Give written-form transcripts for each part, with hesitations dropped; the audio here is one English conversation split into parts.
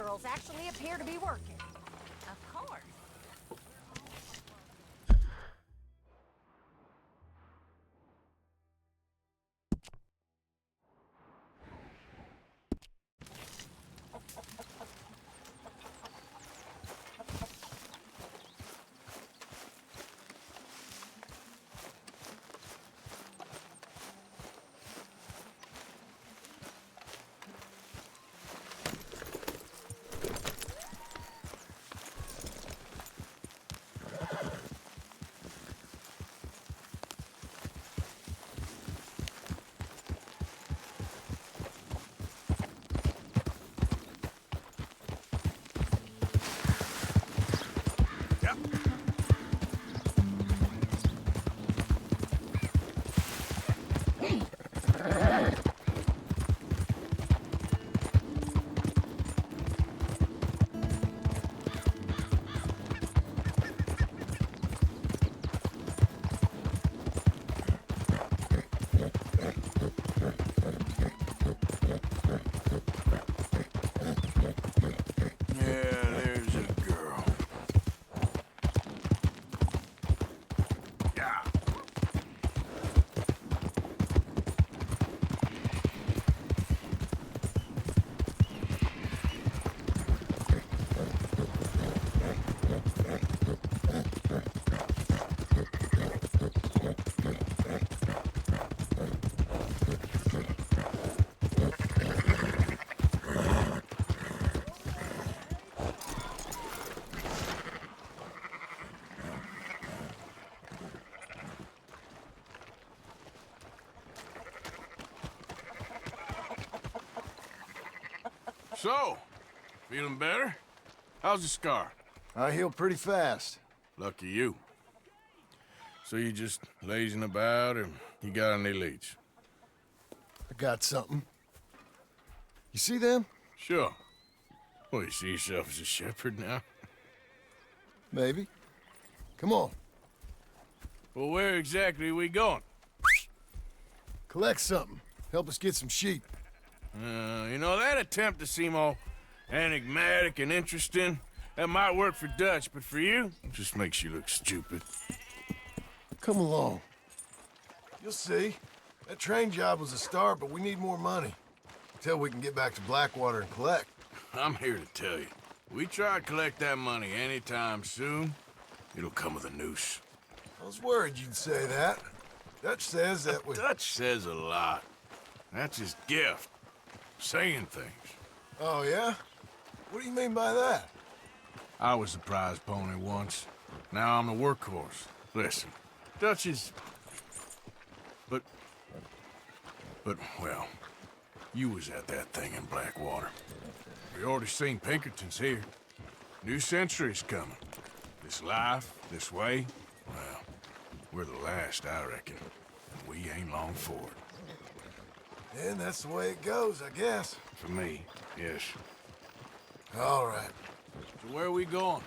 girls actually appear to be working. Of course. So, feeling better? How's the scar? I heal pretty fast. Lucky you. So you just lazing about, or you got any leads? I got something. You see them? Sure. Well, you see yourself as a shepherd now? Maybe. Come on. Well, where exactly are we going? Collect something. Help us get some sheep. You know, that attempt to seem all enigmatic and interesting, that might work for Dutch, but for you, it just makes you look stupid. Come along. You'll see. That train job was a start, but we need more money. Until we can get back to Blackwater and collect. I'm here to tell you, we try to collect that money anytime soon, it'll come with a noose. I was worried you'd say that. Dutch says that we... Dutch says a lot. That's his gift. Saying things. Oh, yeah? What do you mean by that? I was the prize pony once. Now I'm the workhorse. Listen, Dutch is... But, well, you was at that thing in Blackwater. We already seen Pinkertons here. New century's coming. This life, this way, well, we're the last, I reckon. And we ain't long for it. And that's the way it goes, I guess. For me, yes. All right. So where are we going?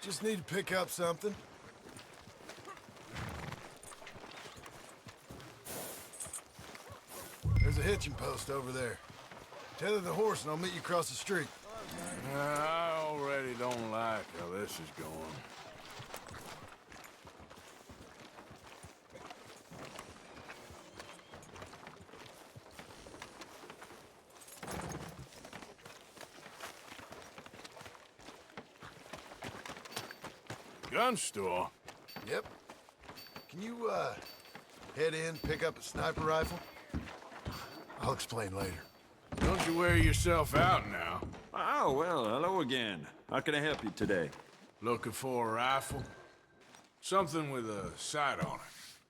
Just need to pick up something. There's a hitching post over there. Tether the horse and I'll meet you across the street. I already don't like how this is going. Gun store? Yep. Can you, head in, pick up a sniper rifle? I'll explain later. Don't you wear yourself out now? Oh, well, hello again. How can I help you today? Looking for a rifle? Something with a sight on it.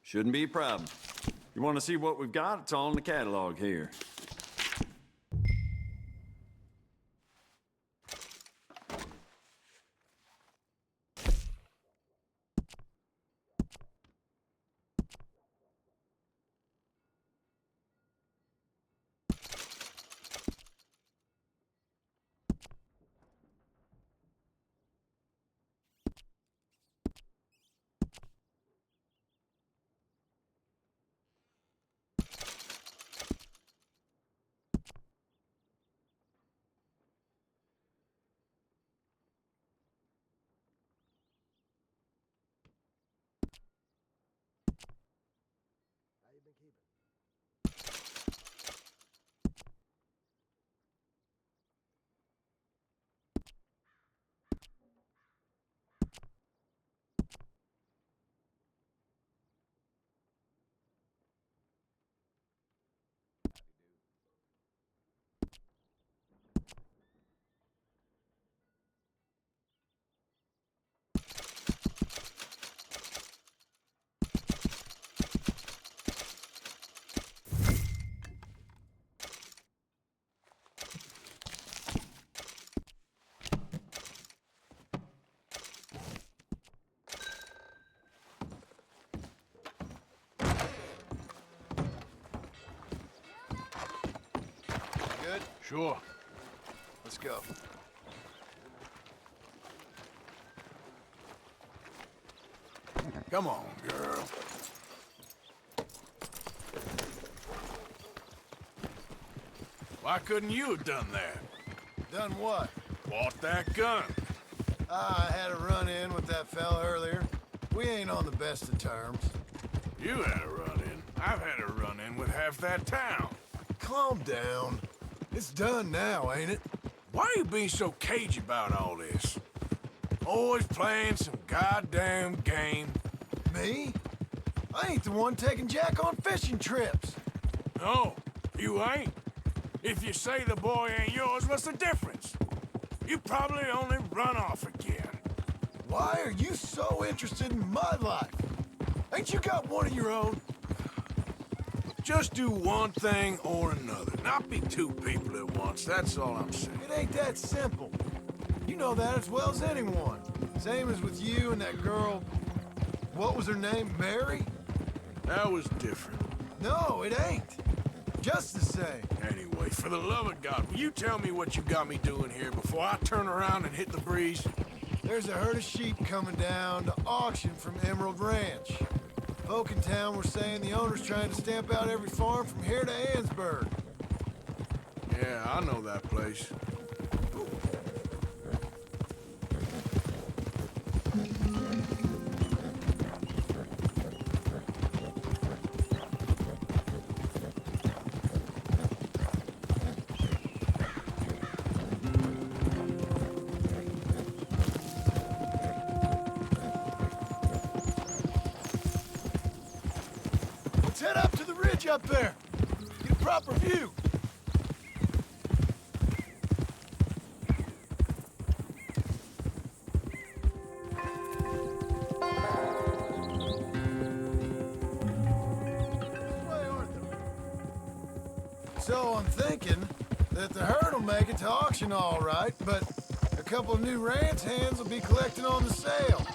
Shouldn't be a problem. You want to see what we've got? It's all in the catalog here. good? Sure. Let's go. Come on, girl. Why couldn't you have done that? Done what? Bought that gun. I had a run-in with that fella earlier. We ain't on the best of terms. You had a run-in. I've had a run-in with half that town. Calm down. It's done now, ain't it? Why are you being so cagey about all this? Always playing some goddamn game. Me? I ain't the one taking Jack on fishing trips. No, you ain't. If you say the boy ain't yours, what's the difference? You probably only run off again. Why are you so interested in my life? Ain't you got one of your own? Just do one thing or another. Not be two people at once, that's all I'm saying. It ain't that simple. You know that as well as anyone. Same as with you and that girl... What was her name? Mary? That was different. No, it ain't. Just the same. Anyway, for the love of God, will you tell me what you got me doing here before I turn around and hit the breeze? There's a herd of sheep coming down to auction from Emerald Ranch. Folk in town were saying the owner's trying to stamp out every farm from here to Ansburg. Yeah, I know that place. Let's head up to the ridge up there. Get a proper view. So I'm thinking that the herd will make it to auction all right, but a couple of new ranch hands will be collecting on the sale.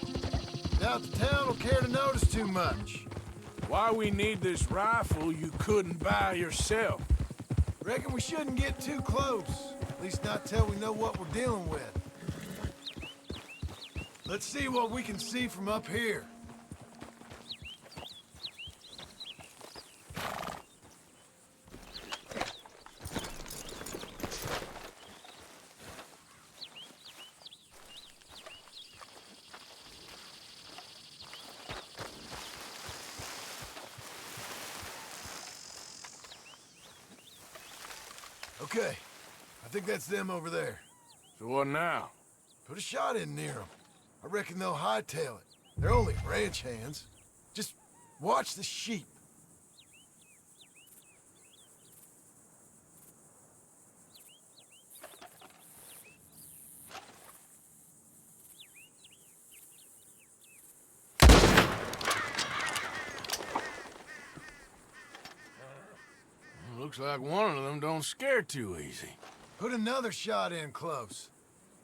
Doubt the town will care to notice too much. Why we need this rifle you couldn't buy yourself? Reckon we shouldn't get too close. At least not till we know what we're dealing with. Let's see what we can see from up here. Okay, I think that's them over there. So what now? Put a shot in near them. I reckon they'll hightail it. They're only ranch hands. Just watch the sheep. Looks like one of them don't scare too easy. Put another shot in close.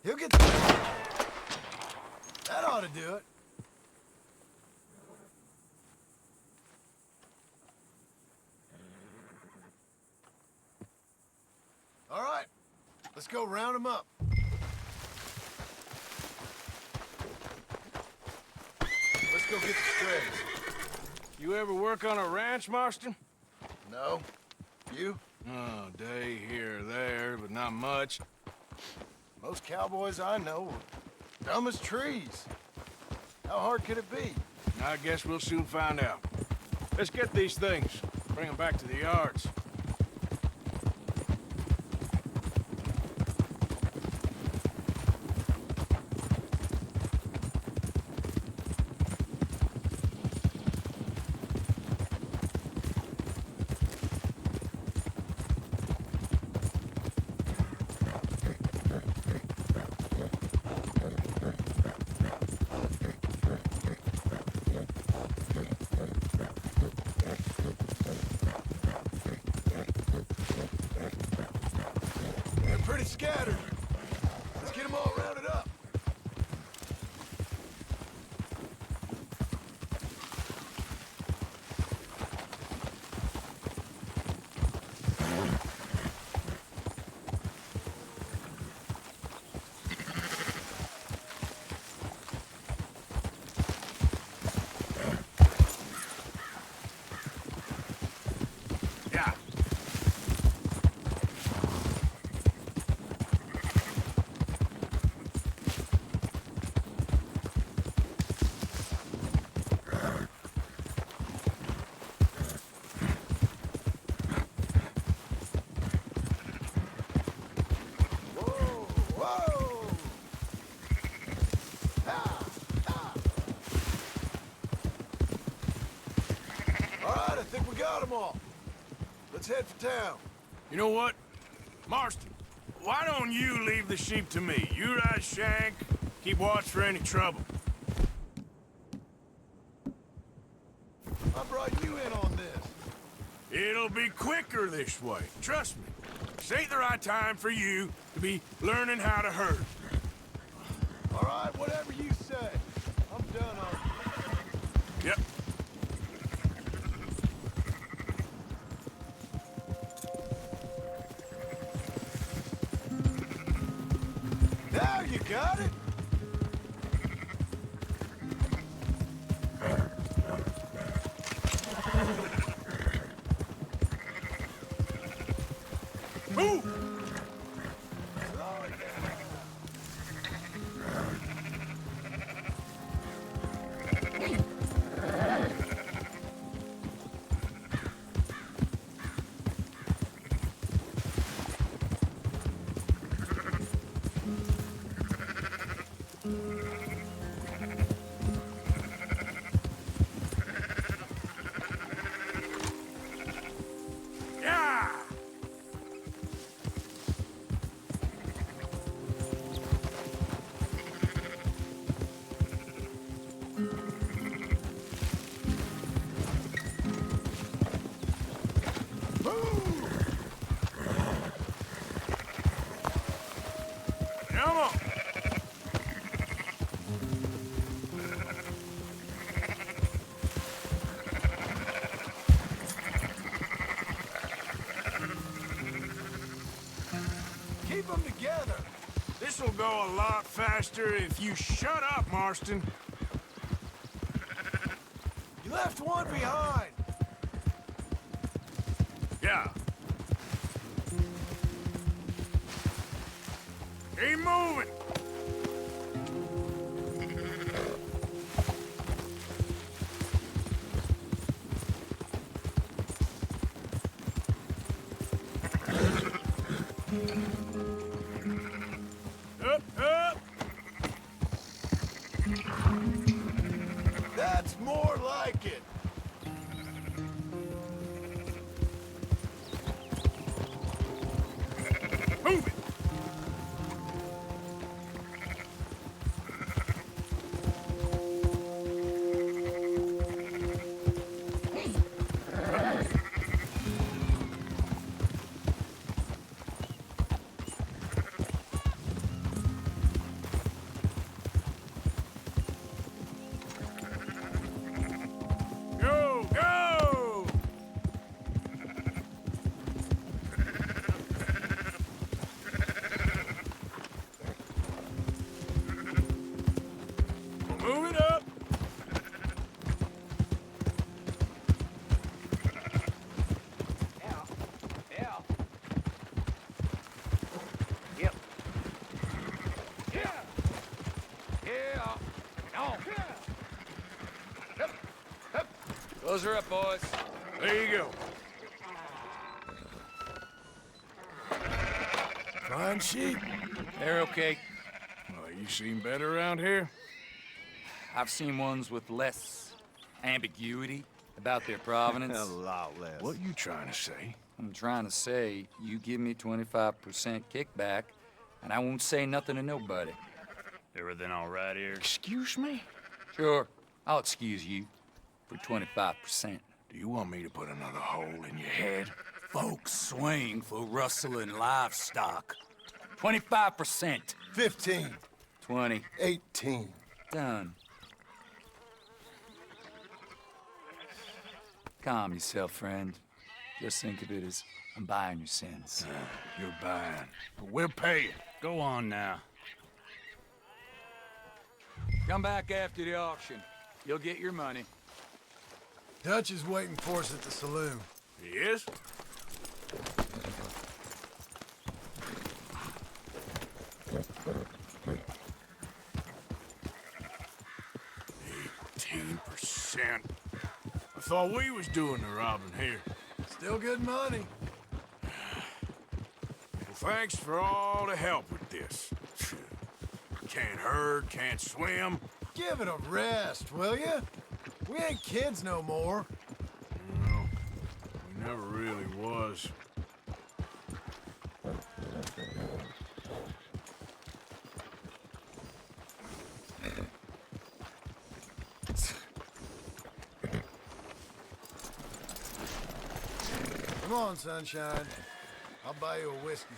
He'll get the... That ought to do it. All right, let's go round them up. Let's go get the strays. You ever work on a ranch, Marston? No? You? Oh, day here or there, but not much. Most cowboys I know are dumb as trees. How hard could it be? I guess we'll soon find out. Let's get these things. Bring them back to the yards. Pretty scattered. Let's get them all rounded up. got them all. Let's head for town. You know what? Marston, why don't you leave the sheep to me? You ride Shank, keep watch for any trouble. I brought you in on this. It'll be quicker this way, trust me. This ain't the right time for you to be learning how to herd. All right, whatever you say. I'm done on Yep. Now you got it. Move! Yeah! Come on! Keep them together. This'll go a lot faster if you shut up, Marston. You left one behind. Yeah. Keep moving. Up, up. That's more like it. Move it. Go, go! Move it up. Yep. Yeah. Yeah. On. Close her up, boys. There you go. Fine sheep. They're okay. Well, you seem better around here. I've seen ones with less ambiguity about their provenance. A lot less. What you trying to say? I'm trying to say, you give me 25% kickback, and I won't say nothing to nobody. Everything all right here? Excuse me? Sure, I'll excuse you for 25%. Do you want me to put another hole in your head? Folks swing for rustling livestock. 25%. 15. 20. 18. Done. Calm yourself, friend. Just think of it as I'm buying your sins. You're buying. But we'll pay you. Go on now. Come back after the auction. You'll get your money. Dutch is waiting for us at the saloon. He is? %. I thought we was doing the robbing here. Still good money. Well, thanks for all the help with this. Can't herd, can't swim. Give it a rest, will ya? We ain't kids no more. Well, Never really was. Come on, sunshine. I'll buy you a whiskey.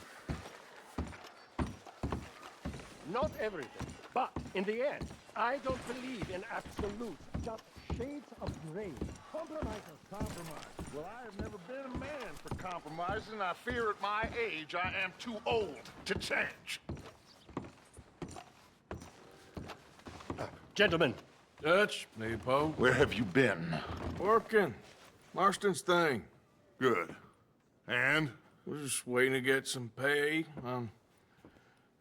Not everything, but in the end, I don't believe in absolute, just shades of gray. Compromise is compromise. Well, I have never been a man for compromising, and I fear at my age I am too old to change. Gentlemen, Dutch, Leopold. Where have you been? Working. Marston's thing. Good. And? We're just waiting to get some pay on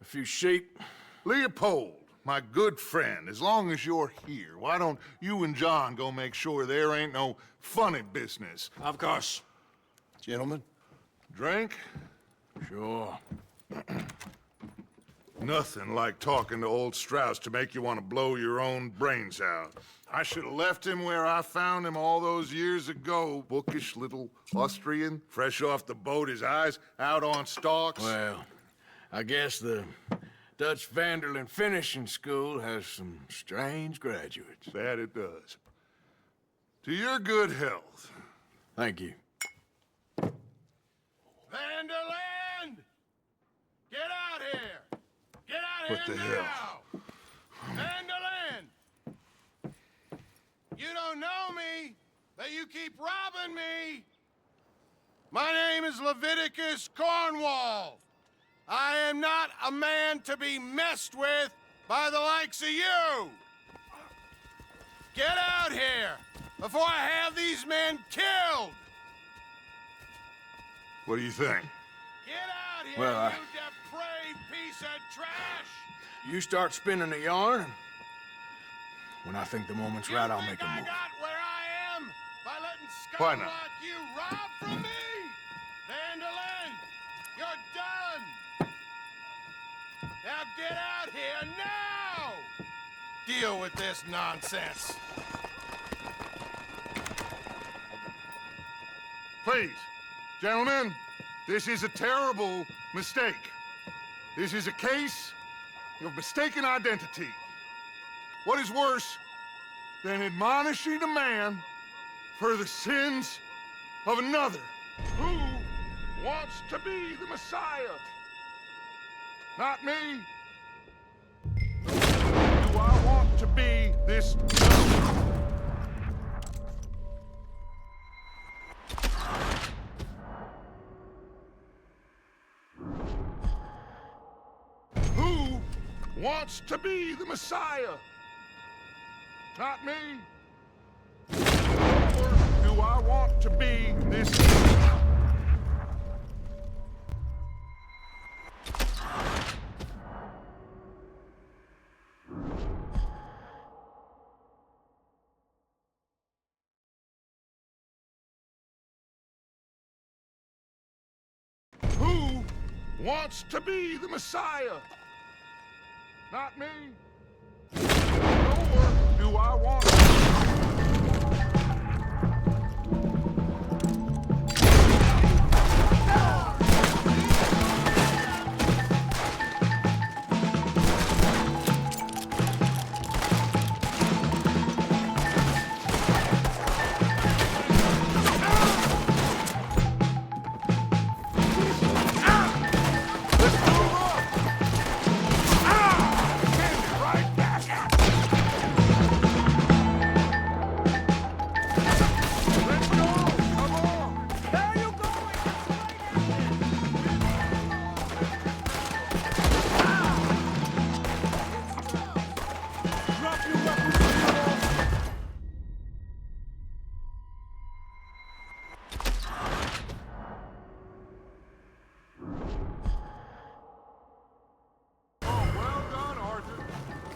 a few sheep. Leopold, my good friend, as long as you're here, why don't you and John go make sure there ain't no funny business? Of course. Gentlemen, drink? Sure. Nothing like talking to old Strauss to make you want to blow your own brains out. I should have left him where I found him all those years ago. Bookish little Austrian, fresh off the boat, his eyes out on stalks. Well, I guess the Dutch Vanderlyn Finishing School has some strange graduates. That it does. To your good health. Thank you. Vanderland! Get out here! Get out What here the now! hell? Vanderland! You don't know me, but you keep robbing me! My name is Leviticus Cornwall. I am not a man to be messed with by the likes of you! Get out here before I have these men killed! What do you think? Get out here, Well, you depraved piece of trash! You start spinning a yarn, and when I think the moment's right, I'll make a I move. got where I am by letting Why scum not? like you rob from me! Vanderlyn, you're done! Now get out here now! Deal with this nonsense. Please, gentlemen, this is a terrible mistake. This is a case of mistaken identity. What is worse than admonishing a man for the sins of another? Who wants to be the Messiah? Not me. Do I want to be this? Who wants to be the Messiah? Not me. Nor do I want to be this. Who wants to be the Messiah? Not me. Nor do I want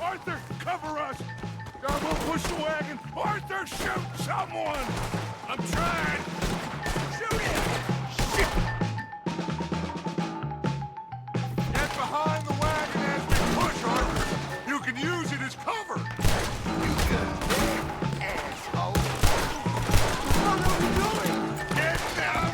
Arthur, cover us! God will push the wagon! Arthur, shoot someone! I'm trying! Shoot him! Shit! Get behind the wagon as we push, Arthur! You can use it as cover! You good asshole! What are we doing? Get down!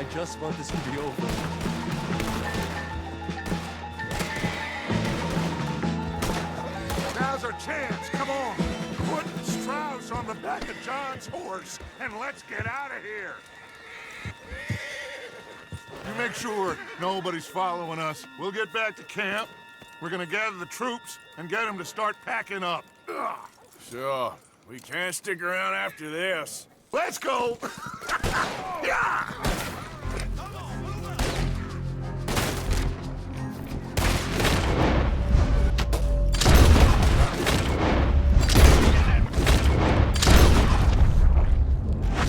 I just want this to be over. Now's our chance. Come on. Put Strauss on the back of John's horse, and let's get out of here. You make sure nobody's following us. We'll get back to camp. We're gonna gather the troops and get them to start packing up. Ugh. Sure. We can't stick around after this. Let's go! Yeah!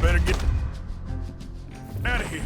Better get out of here.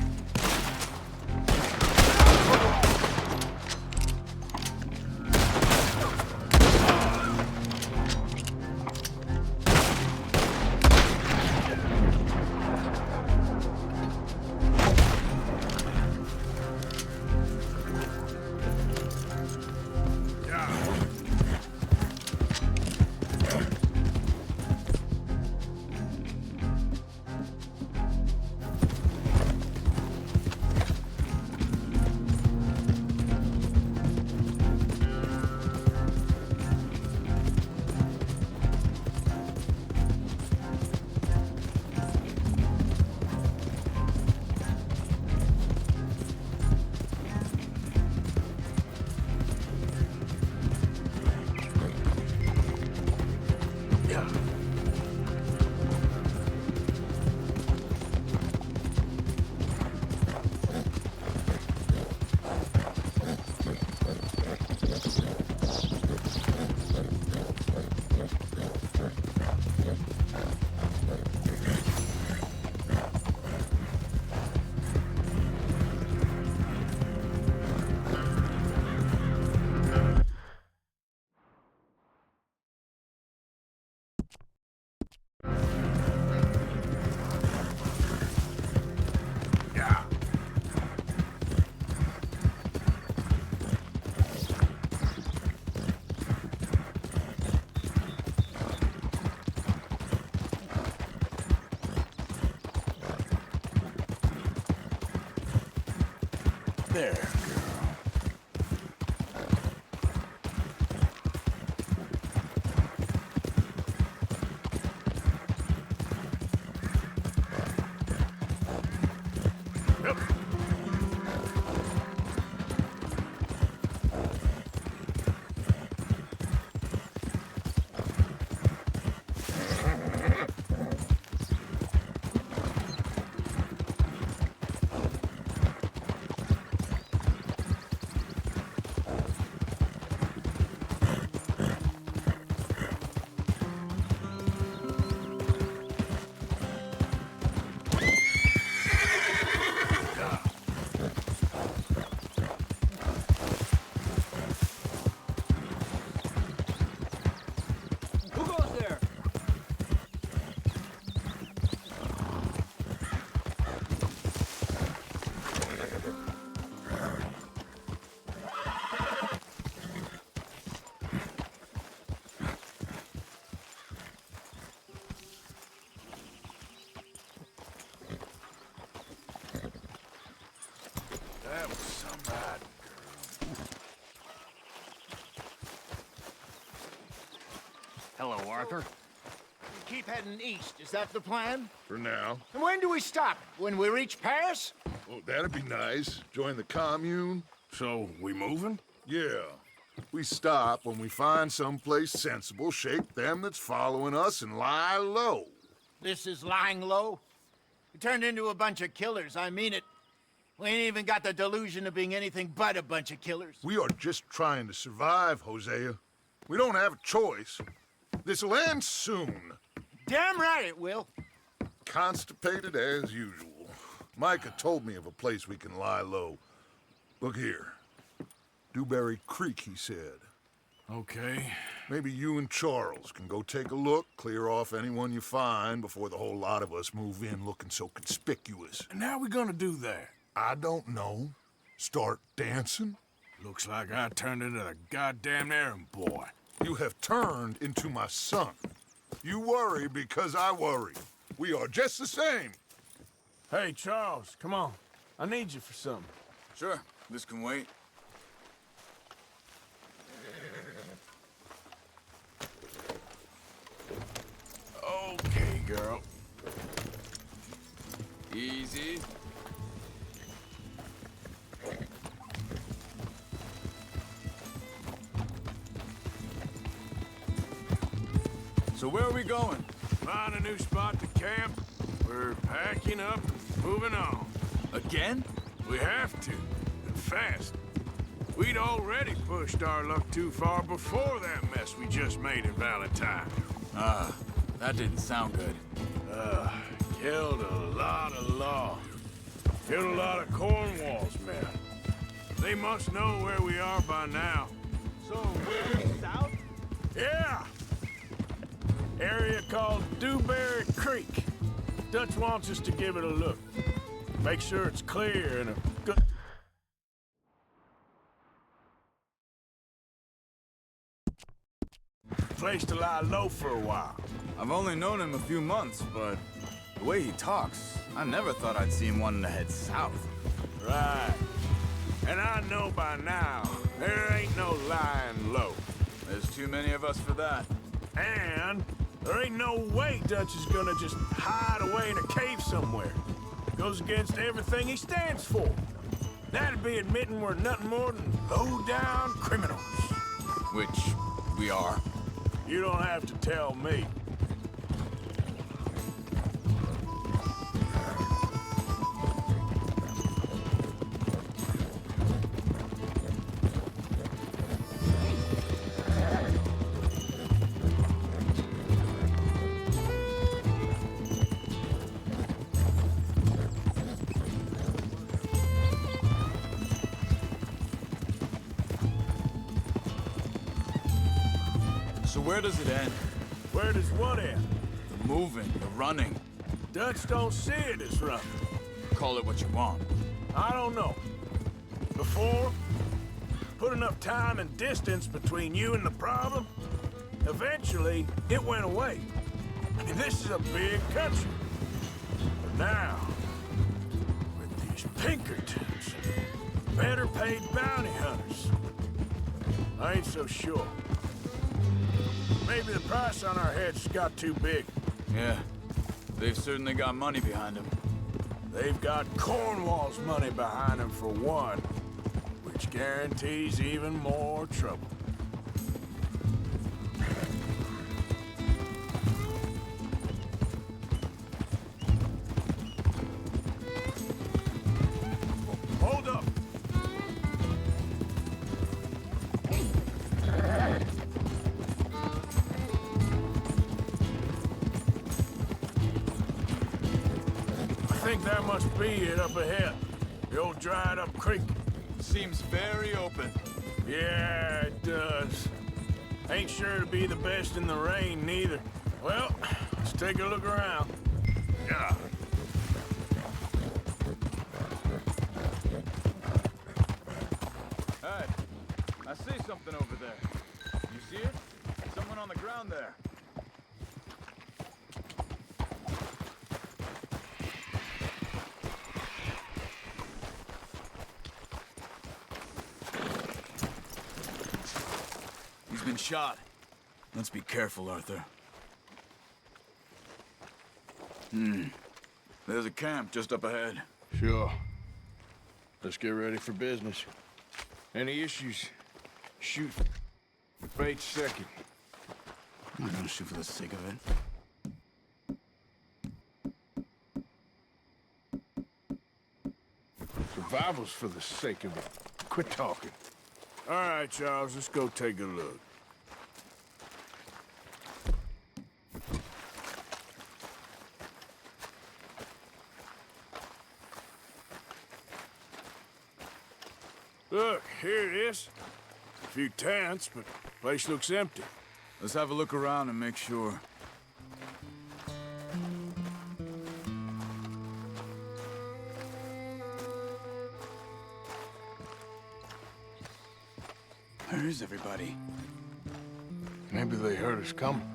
There, girl. Yep. That was some bad girl. Hello, Arthur. Keep heading east. Is that the plan? For now. And when do we stop? When we reach Paris? Oh, that'd be nice. Join the commune. So, we moving? Yeah. We stop when we find someplace sensible, shake them that's following us, and lie low. This is lying low? We turned into a bunch of killers, I mean it. We ain't even got the delusion of being anything but a bunch of killers. We are just trying to survive, Hosea. We don't have a choice. This'll end soon. Damn right it will. Constipated as usual. Micah told me of a place we can lie low. Look here. Dewberry Creek, he said. Okay. Maybe you and Charles can go take a look, clear off anyone you find before the whole lot of us move in looking so conspicuous. And how we gonna do that? I don't know. Start dancing? Looks like I turned into the goddamn errand boy. You have turned into my son. You worry because I worry. We are just the same. Hey, Charles, come on. I need you for something. Sure, this can wait. Okay, girl. Easy. So where are we going? Find a new spot to camp. We're packing up and moving on. Again? We have to, and fast. We'd already pushed our luck too far before that mess we just made in Valentine. That didn't sound good. Killed a lot of law. Killed a lot of Cornwall's men. They must know where we are by now. So we're south? Yeah! Area called Dewberry Creek. Dutch wants us to give it a look. Make sure it's clear and a good... place to lie low for a while. I've only known him a few months, but the way he talks, I never thought I'd see him wanting to head south. Right. And I know by now, there ain't no lying low. There's too many of us for that. And there ain't no way Dutch is gonna just hide away in a cave somewhere. Goes against everything he stands for. That'd be admitting we're nothing more than low-down criminals. Which we are. You don't have to tell me. So where does it end? Where does what end? The moving, the running. Dutch don't see it as running. Call it what you want. I don't know. Before, put enough time and distance between you and the problem, eventually it went away. I mean, this is a big country. But now, with these Pinkertons, better paid bounty hunters, I ain't so sure. Maybe the price on our heads got too big. Yeah, they've certainly got money behind them. They've got Cornwall's money behind them for one, which guarantees even more trouble. Hold up! I think that must be it up ahead. The old dried-up creek. Seems very open. Yeah, it does. Ain't sure to be the best in the rain, neither. Well, let's take a look around. Yeah. Hey, I see something over there. You see it? Someone on the ground there. He's been shot. Let's be careful, Arthur. There's a camp just up ahead. Sure. Let's get ready for business. Any issues? Shoot. Bait's second. I'm not gonna shoot for the sake of it. Survival's for the sake of it. Quit talking. All right, Charles, let's go take a look. Look, here it is. A few tents, but the place looks empty. Let's have a look around and make sure. Where is everybody? Maybe they heard us coming.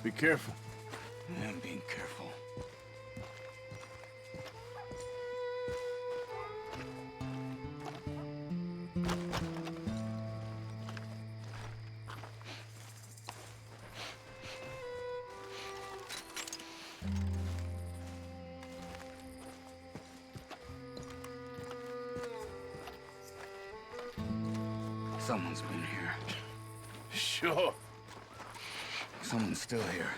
Be careful. I'm being careful. Someone's been here. Sure. Someone's still here.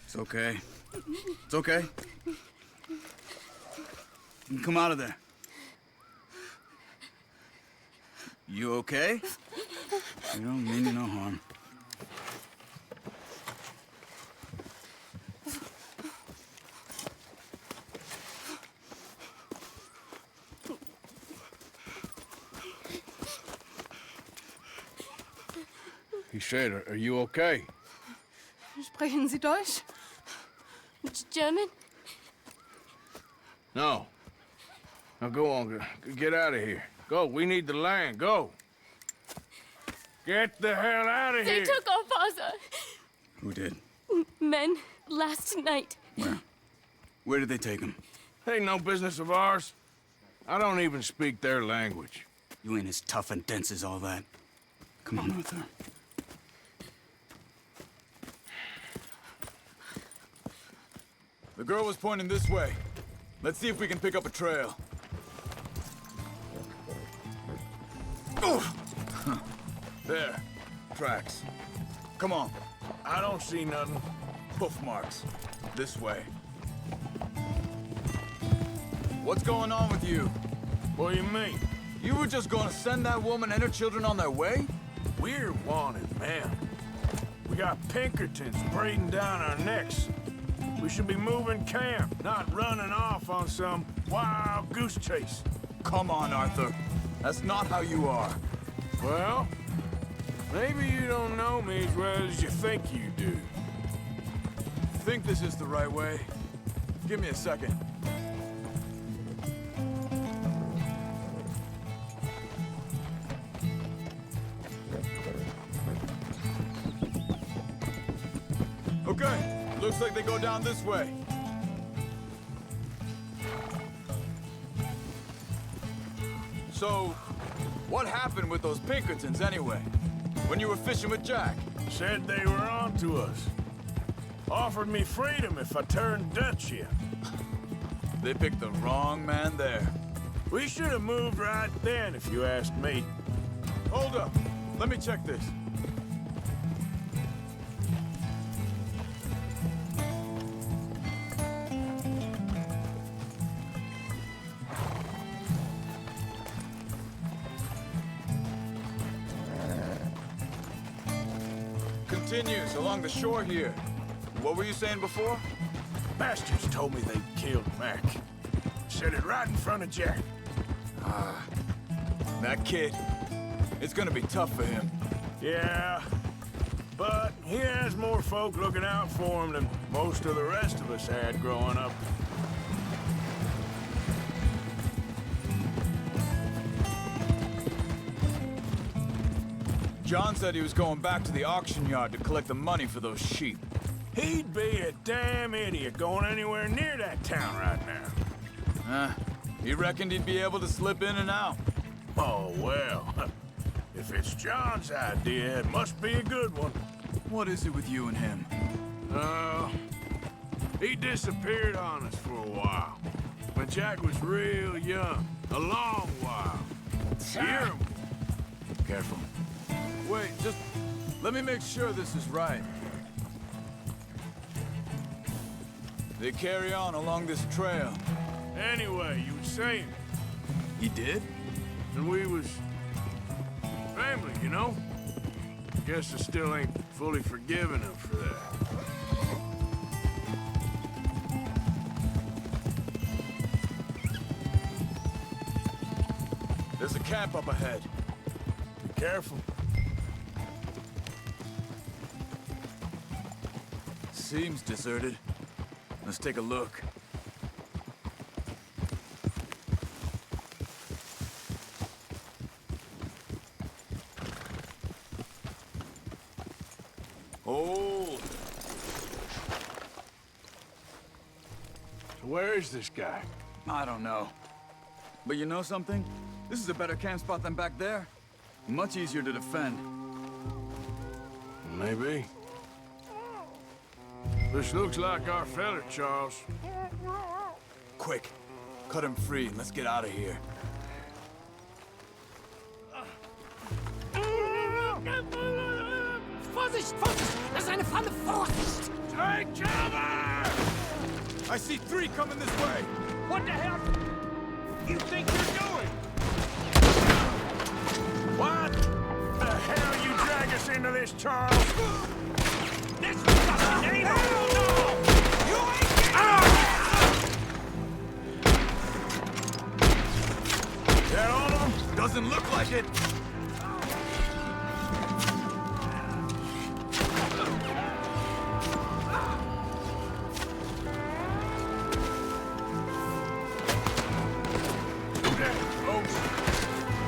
It's okay. It's okay. You can come out of there. You okay? You don't mean you no harm. He said, are you okay? Sprechen Sie Deutsch? German? No. Now go on, get out of here. Go, we need the land, go. Get the hell out of They here. took our father. Who did? Men, last night. Where? Where did they take him? Ain't no business of ours. I don't even speak their language. You ain't as tough and dense as all that. Come on, Arthur. The girl was pointing this way. Let's see if we can pick up a trail. There. Tracks. Come on. I don't see nothing. Hoof marks. This way. What's going on with you? What do you mean? You were just gonna send that woman and her children on their way? We're wanted, man. We got Pinkertons breathing down our necks. We should be moving camp, not running off on some wild goose chase. Come on, Arthur. That's not how you are. Well, maybe you don't know me as well as you think you do. Think this is the right way? Give me a second. Okay, looks like they go down this way. So, what happened with those Pinkertons anyway? When you were fishing with Jack? Said they were on to us. Offered me freedom if I turned Dutch yet. They picked the wrong man there. We should have moved right then, if you asked me. Hold up. Let me check this. Continues along the shore here. What were you saying before? Bastards told me they killed Mac. Said it right in front of Jack. That kid. It's gonna be tough for him. Yeah, but he has more folk looking out for him than most of the rest of us had growing up. John said he was going back to the auction yard to collect the money for those sheep. He'd be a damn idiot going anywhere near that town right now. He reckoned he'd be able to slip in and out. Oh, well. If it's John's idea, it must be a good one. What is it with you and him? He disappeared on us for a while. When Jack was real young. A long while. Hear him. Careful. Wait, just let me make sure this is right. They carry on along this trail. Anyway, you were saying, He did? and we was family, you know? Guess I still ain't fully forgiven him for that. There's a camp up ahead. Be careful. Seems deserted. Let's take a look. Oh, So where is this guy? I don't know. But you know something? This is a better camp spot than back there. Much easier to defend. Maybe. This looks like our feller, Charles. Quick, cut him free and let's get out of here. Vorsicht, Vorsicht! Das ist eine Falle! Vorsicht! Take cover! I see 3 coming this way. What the hell you think you're doing? What the hell you drag us into this, Charles? This fucking ain't hell no! You ain't Is that all of them? Doesn't look like it.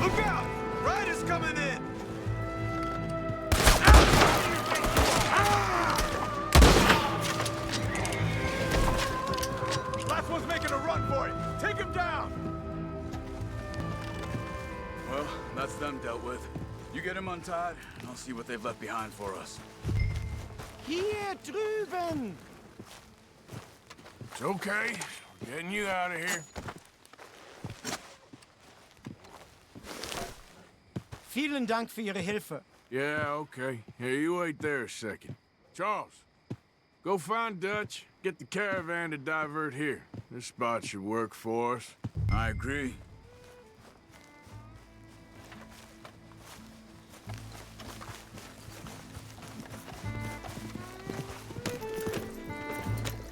Look out! Riders coming in! Last one's making a run for it! Take him down! Well, that's them dealt with. You get him untied, and I'll see what they've left behind for us. Hier drüben! It's okay. We're getting you out of here. Vielen Dank für Ihre Hilfe. Yeah, okay. Here, you wait there a second. Charles, go find Dutch. Get the caravan to divert here. This spot should work for us. I agree.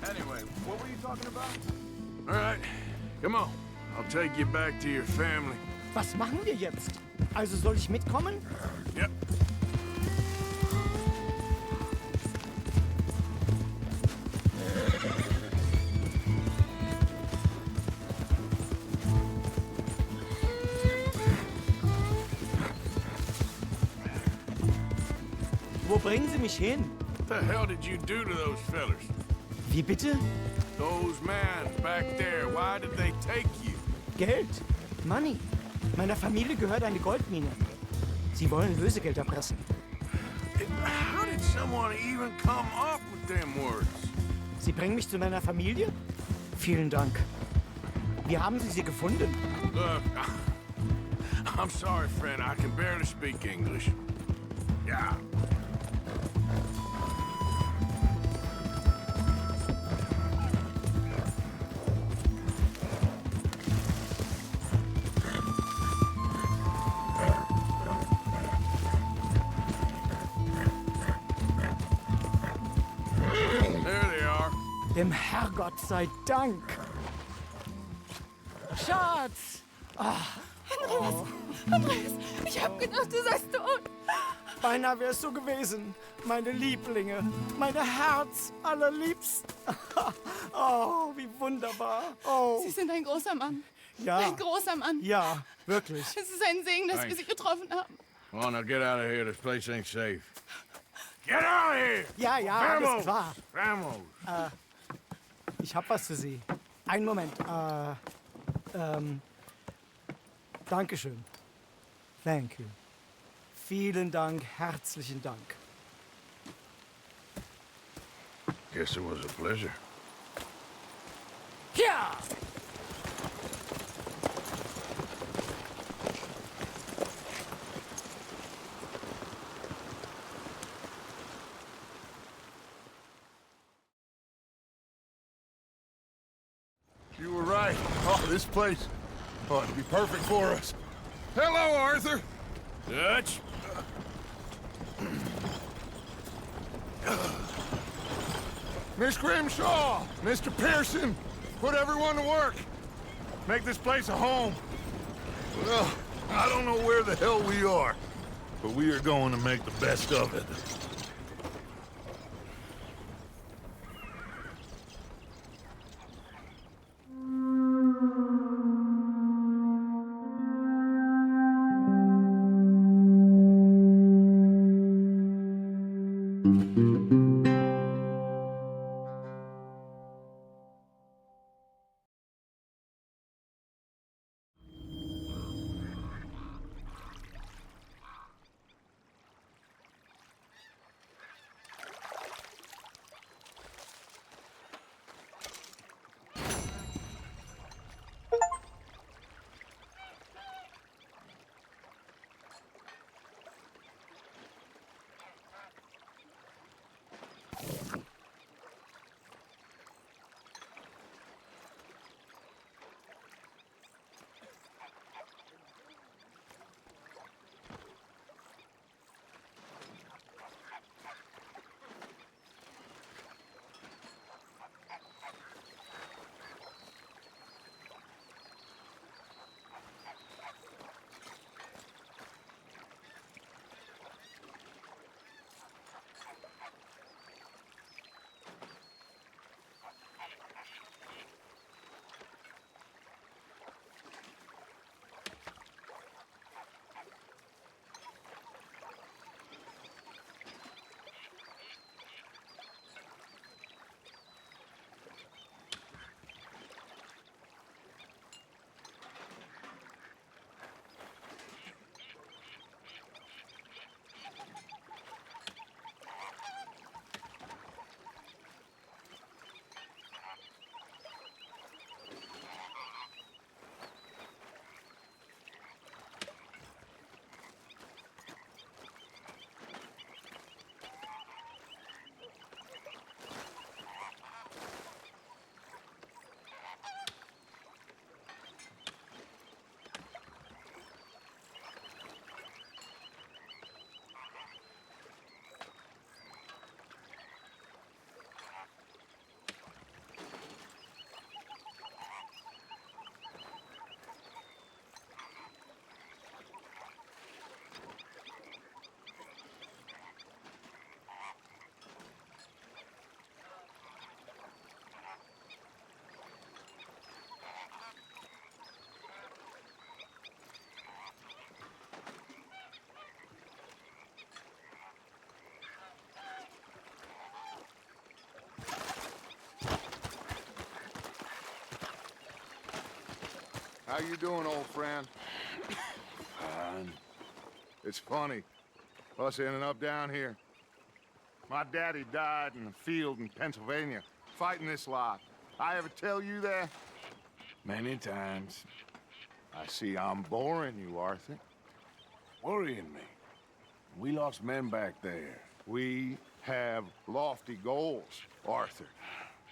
Anyway, what were you talking about? All right, come on. I'll take you back to your family. Was machen wir jetzt? Also soll ich mitkommen? Yep. Wo bringen Sie mich hin? What the hell did you do to those fellers? Wie bitte? Those men back there, why did they take you? Geld. Money. Meiner Familie gehört eine Goldmine. Sie wollen Lösegeld erpressen. How did someone even come up with them words? Sie bringen mich zu meiner Familie? Vielen Dank. Wie haben Sie sie gefunden? Look, I'm sorry, friend. I can barely speak English. Yeah. There they are. Dem Herrgott sei Dank. Schatz! Andreas, ich hab gedacht, du seist tot. Beinahe wär's so gewesen. Meine Lieblinge. Meine Herz allerliebsten. Oh, wie wunderbar. Oh. Sie sind ein großer Mann. Ja. Ein großer Mann. Ja, wirklich. Es ist ein Segen, dass wir Sie getroffen haben. Come on, now get out of here. This place ain't safe. Get out of here! Ja, ja, alles Vamos! klar. Vamos! Ich hab was für Sie. Einen Moment. Dankeschön. Thank you. Vielen Dank, herzlichen Dank. Guess it was a pleasure. Ja! You were right. Oh, this place ought to be perfect for us. Hello, Arthur. Dutch? Miss Grimshaw, Mr. Pearson, put everyone to work. Make this place a home. Well, I don't know where the hell we are, but we are going to make the best of it. How you doing, old friend? Fine. It's funny, us ending up down here. My daddy died in the field in Pennsylvania, fighting this lot. I ever tell you that? Many times. I see I'm boring you, Arthur. Worrying me. We lost men back there. We have lofty goals, Arthur.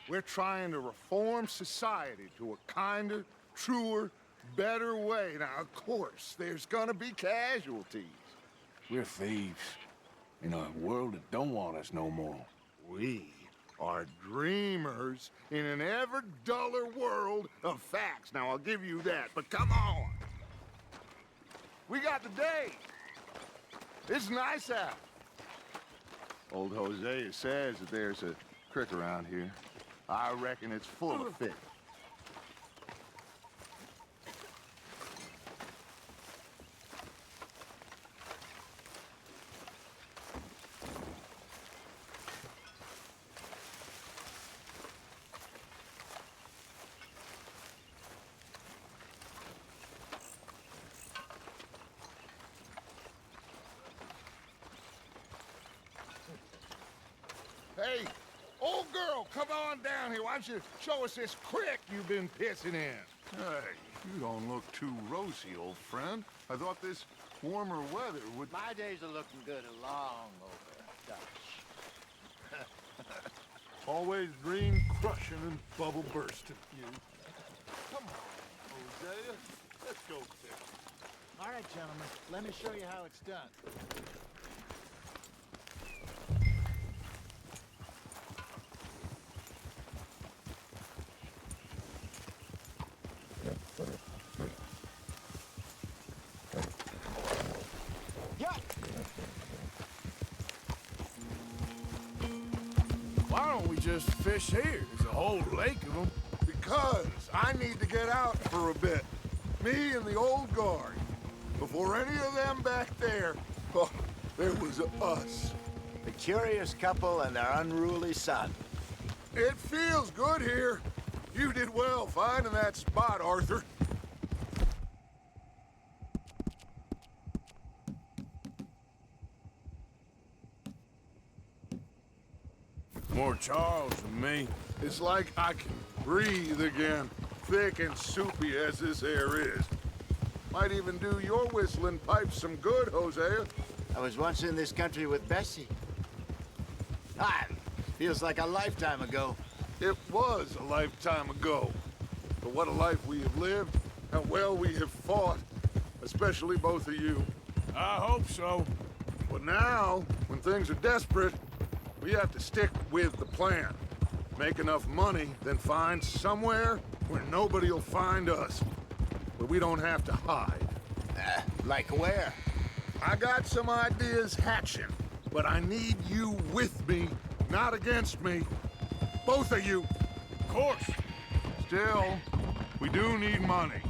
We're trying to reform society to a kinder, truer, better way. Now, of course, there's gonna be casualties. We're thieves. In a world that don't want us no more. We are dreamers in an ever duller world of facts. Now, I'll give you that, but come on. We got the day. It's nice out. Old Hosea says that there's a creek around here. I reckon it's full of fish. Hey, old girl, come on down here. Why don't you show us this creek you've been pissing in? Hey, you don't look too rosy, old friend. I thought this warmer weather would... My days are looking good along over Dutch. Always dream crushing and bubble bursting. You. Come on, Hosea. Let's go fish. All right, gentlemen, let me show you how it's done. Why don't we just fish here? There's a whole lake of them. Because I need to get out for a bit. Me and the old guard. Before any of them back there, oh, there was us. The curious couple and their unruly son. It feels good here. You did well finding that spot, Arthur. More Charles than me. It's like I can breathe again, thick and soupy as this air is. Might even do your whistling pipes some good, Hosea. I was once in this country with Bessie. Ah, feels like a lifetime ago. It was a lifetime ago. But what a life we have lived, how well we have fought, especially both of you. I hope so. But now, when things are desperate, we have to stick with the plan. Make enough money, then find somewhere where nobody will find us. Where we don't have to hide. Like where? I got some ideas hatching, but I need you with me, not against me. Both of you. Of course. Still, we do need money.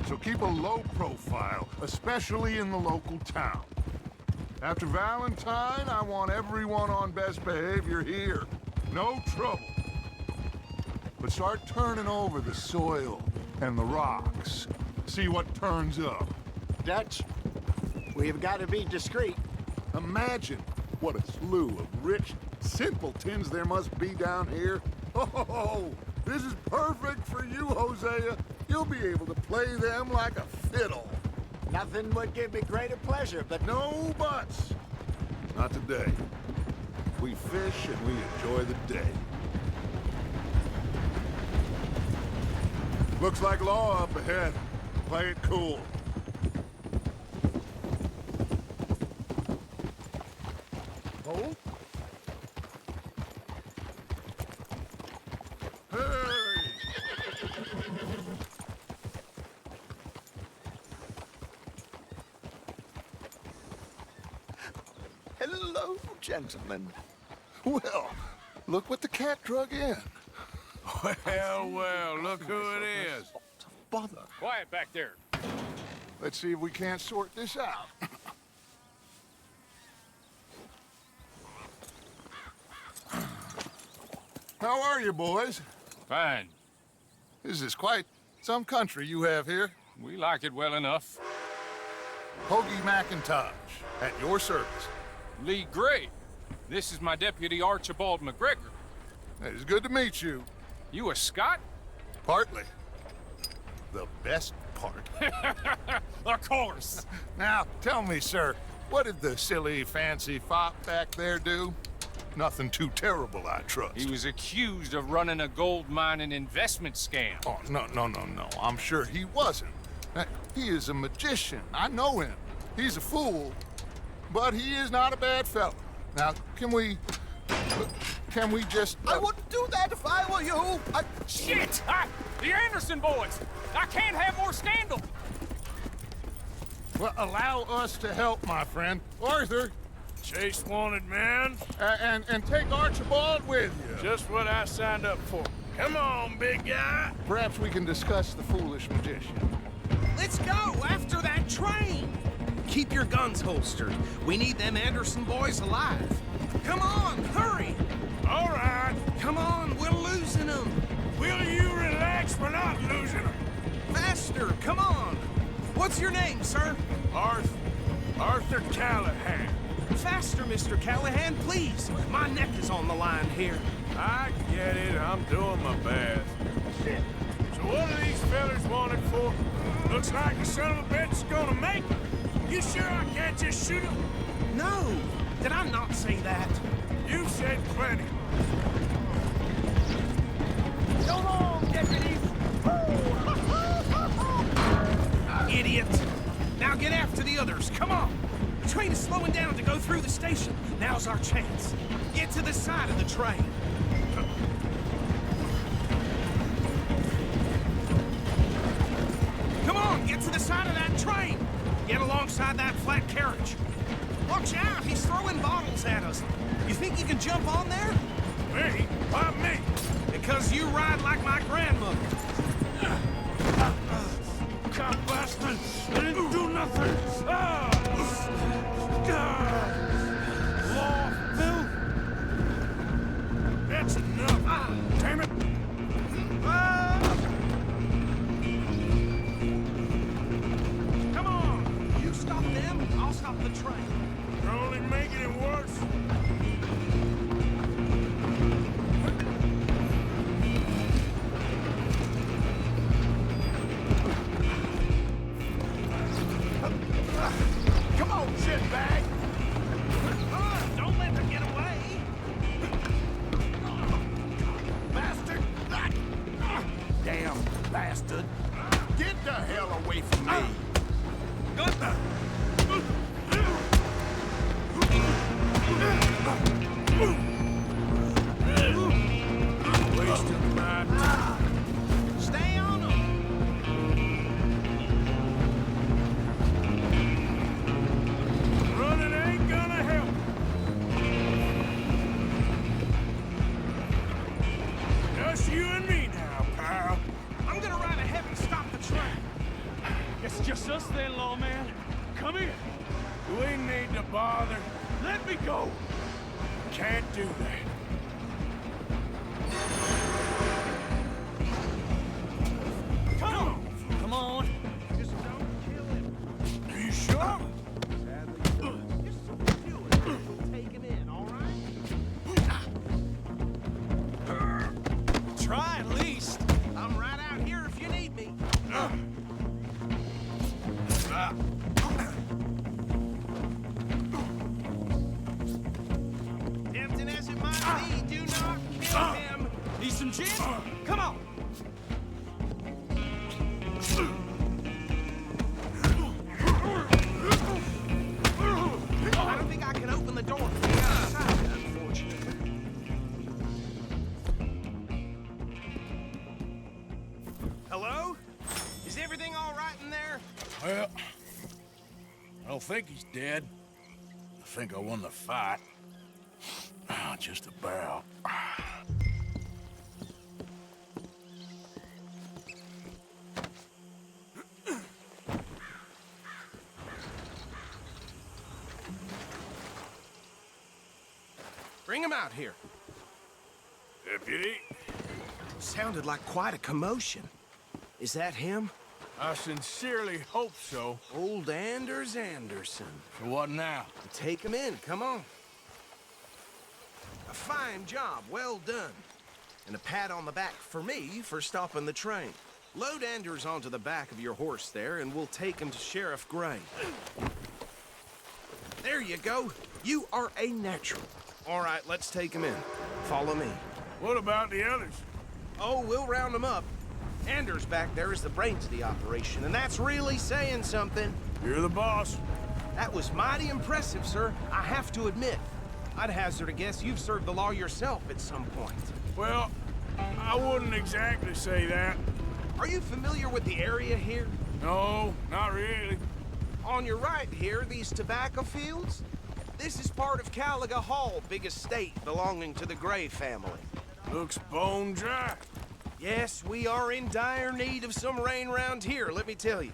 So keep a low profile, especially in the local town. After Valentine, I want everyone on best behavior here. No trouble. But start turning over the soil and the rocks. See what turns up. Dutch, we've got to be discreet. Imagine what a slew of rich simpletons there must be down here. Oh, this is perfect for you, Hosea. You'll be able to play them like a fiddle. Nothing would give me greater pleasure, but No buts. Not today. We fish and we enjoy the day. Looks like law up ahead. Play it cool. Hold. Hey! hello, gentlemen. Well, look what the cat drug in. Well, look who it is. Bother. Quiet back there. Let's see if we can't sort this out. How are you, boys? Fine. This is quite some country you have here. we like it well enough. Hoagie McIntosh, at your service. Lee Gray. This is my deputy Archibald McGregor. It's good to meet you. You a Scot? Partly. The best part. Of course. Now, tell me, sir, what did the silly, fancy fop back there do? Nothing too terrible, I trust. He was accused of running a gold mining investment scam. Oh, no. I'm sure he wasn't. He is a magician. I know him. He's a fool, but he is not a bad fellow. Now, can we just... I wouldn't do that if I were you. Shit! The Anderson boys! I can't have more scandal! Well, allow us to help, my friend. Arthur. Chase wanted man. And take Archibald with you. Just what I signed up for. Come on, big guy. Perhaps we can discuss the foolish magician. Let's go after that train. Keep your guns holstered. We need them Anderson boys alive. Come on, hurry. All right. Come on, we're losing them. Will you relax? We're not losing them. Faster, come on. What's your name, sir? Arthur Callahan. Faster, Mr. Callahan, please. My neck is on the line here. I get it. I'm doing my best. Shit. So what are these fellers wanted for? Looks like the son of a bitch is gonna make it. You sure I can't just shoot him? No. Did I not say that? You said plenty. Come on, deputies. Idiot. Now get after the others. Come on. The train is slowing down to go through the station. Now's our chance. Get to the side of the train. Come on, get to the side of that train. Get alongside that flat carriage. Watch out, he's throwing bottles at us. You think you can jump on there? Me? Why me? Because you ride like my grandmother. Cop bastard! I didn't do nothing! Law, Bill! That's enough! Damn it! Come on! You stop them, I'll stop the train. You're only making it worse. Come on, shitbag. Don't let them get away. Bastard. Damn bastard. Get the hell away from me. Wasting my time. Stay on them. Running ain't gonna help. Just you and me now, pal. I'm gonna ride ahead and stop the train. It's just us then, lawman. Come here. We need to bother. Let me go. Can't do that. Come on. Come on. Just don't kill him. Are you sure? Just do it. We'll take him in, all right? Try at least. I'm right out here if you need me. Tempting as it might be, do not kill him. Need some gin? Come on. I don't think I can open the door from the outside, unfortunately. Hello? Is everything all right in there? Well, I don't think he's dead. I think I won the fight. Just about. Bring him out here. Deputy? Sounded like quite a commotion. Is that him? I sincerely hope so. Old Anders Anderson. So what now? Take him in, come on. A fine job, well done. And a pat on the back for me for stopping the train. Load Anders onto the back of your horse there, and we'll take him to Sheriff Gray. There you go. You are a natural. All right, let's take him in. Follow me. What about the others? Oh, we'll round them up. Anders back there is the brains of the operation, and that's really saying something. You're the boss. That was mighty impressive, sir. I have to admit. I'd hazard a guess you've served the law yourself at some point. Well, I wouldn't exactly say that. Are you familiar with the area here? No, not really. On your right here, these tobacco fields? This is part of Caliga Hall, big estate belonging to the Gray family. Looks bone dry. Yes, we are in dire need of some rain round here, let me tell you.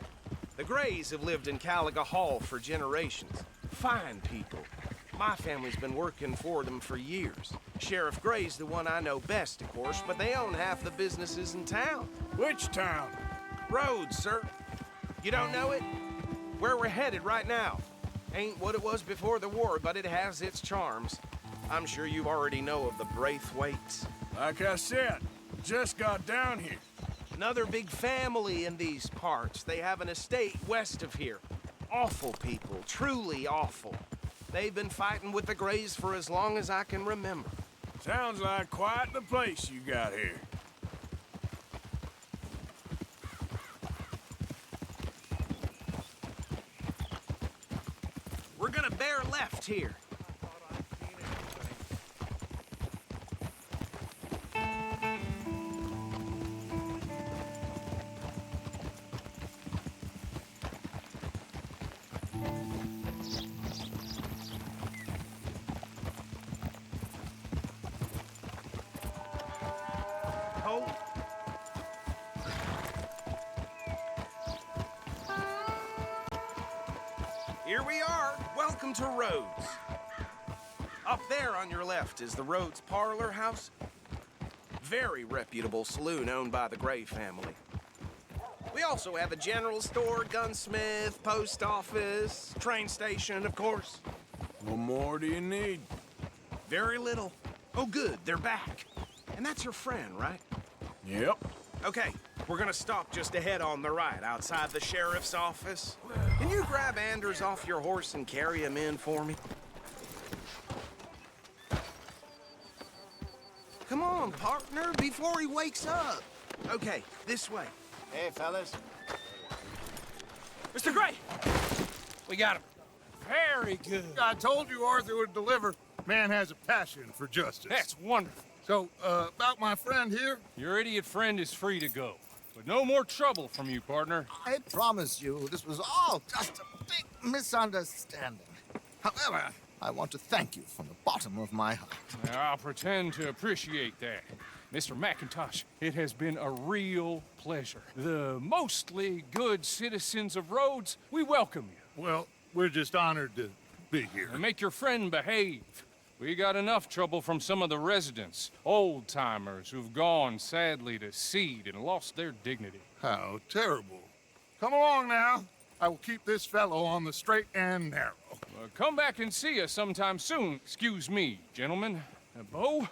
The Grays have lived in Caliga Hall for generations. Fine people. My family's been working for them for years. Sheriff Gray's the one I know best, of course, but they own half the businesses in town. Which town? Rhodes, sir. You don't know it? Where we're headed right now. Ain't what it was before the war, but it has its charms. I'm sure you already know of the Braithwaites. Like I said, just got down here. Another big family in these parts. They have an estate west of here. Awful people, truly awful. They've been fighting with the Grays for as long as I can remember. Sounds like quite the place you got here. We're gonna bear left here. Here we are. Welcome to Rhodes. Up there on your left is the Rhodes Parlor House. Very reputable saloon owned by the Gray family. We also have a general store, gunsmith, post office, train station, of course. What more do you need? Very little. Oh, good, they're back. And that's your friend, right? Yep. Okay, we're gonna stop just ahead on the right, outside the sheriff's office. Can you grab Anders off your horse and carry him in for me? Come on, partner, before he wakes up. Okay, this way. Hey, fellas. Mr. Gray! We got him. Very good. I told you Arthur would deliver. Man has a passion for justice. That's wonderful. So, about my friend here? Your idiot friend is free to go. But no more trouble from you, partner. I promise you, this was all just a big misunderstanding. However, I want to thank you from the bottom of my heart. I'll pretend to appreciate that. Mr. McIntosh, it has been a real pleasure. The mostly good citizens of Rhodes, we welcome you. Well, we're just honored to be here. And make your friend behave. We got enough trouble from some of the residents, old-timers who've gone, sadly, to seed and lost their dignity. How terrible. Come along now. I will keep this fellow on the straight and narrow. Come back and see us sometime soon. Excuse me, gentlemen. Bo,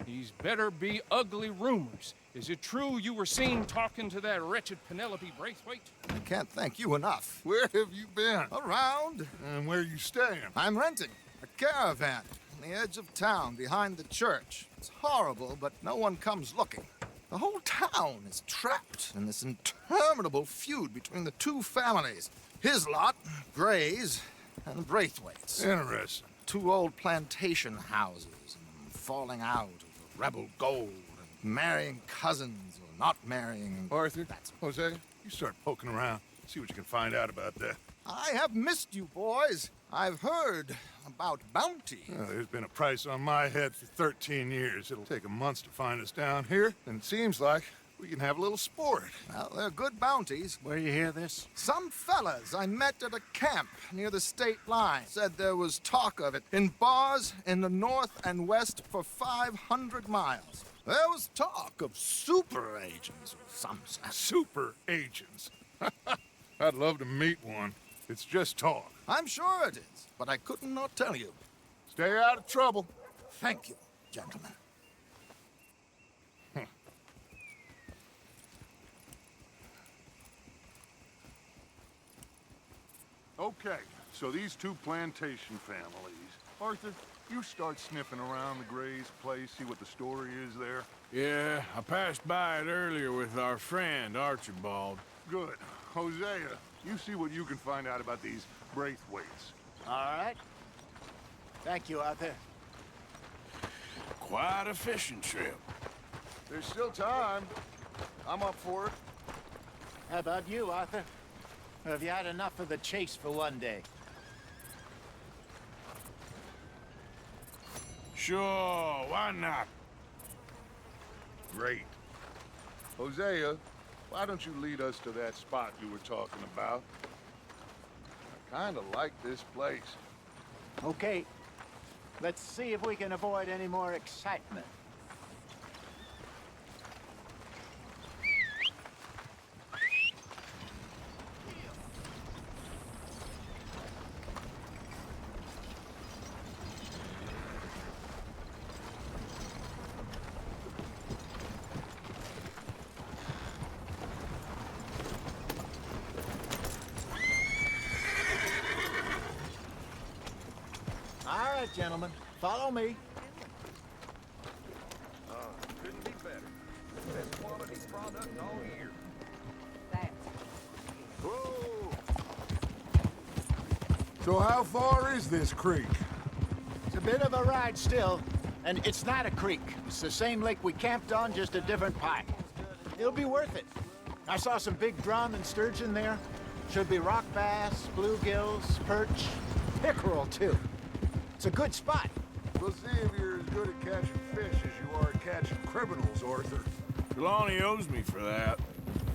these better be ugly rumors. Is it true you were seen talking to that wretched Penelope Braithwaite? I can't thank you enough. Where have you been? Around. And where you staying? I'm renting a caravan on the edge of town behind the church. It's horrible, but no one comes looking. The whole town is trapped in this interminable feud between the two families. His lot, Gray's, and Braithwaite's. Interesting. Two old plantation houses, and falling out over rebel gold, and marrying cousins or not marrying. Arthur, Jose, you start poking around. See what you can find out about that. I have missed you, boys. I've heard about bounty. Well, there's been a price on my head for 13 years. It'll take 'em months to find us down here, and it seems like we can have a little sport. Well, they're good bounties. Where you hear this? Some fellas I met at a camp near the state line said there was talk of it in bars in the north and west for 500 miles. There was talk of super agents of some sort. Super agents? I'd love to meet one. It's just talk. I'm sure it is, but I couldn't not tell you. Stay out of trouble. Thank you, gentlemen. Okay, so these two plantation families. Arthur, you start sniffing around the Gray's place, see what the story is there. Yeah, I passed by it earlier with our friend, Archibald. Good. Hosea, you see what you can find out about these Braithwaites. All right. Thank you, Arthur. Quite a fishing trip. There's still time. I'm up for it. How about you, Arthur? Or have you had enough of the chase for one day? Sure, why not? Great. Hosea, why don't you lead us to that spot you were talking about? I kind of like this place. Okay. Let's see if we can avoid any more excitement. All right, gentlemen, follow me. Couldn't be better. Best quality product all year. Whoa! So how far is this creek? It's a bit of a ride still, and it's not a creek. It's the same lake we camped on, just a different pipe. It'll be worth it. I saw some big drum and sturgeon there. Should be rock bass, bluegills, perch, pickerel too. It's a good spot. We'll see if you're as good at catching fish as you are at catching criminals, Arthur. Trelawney owes me for that.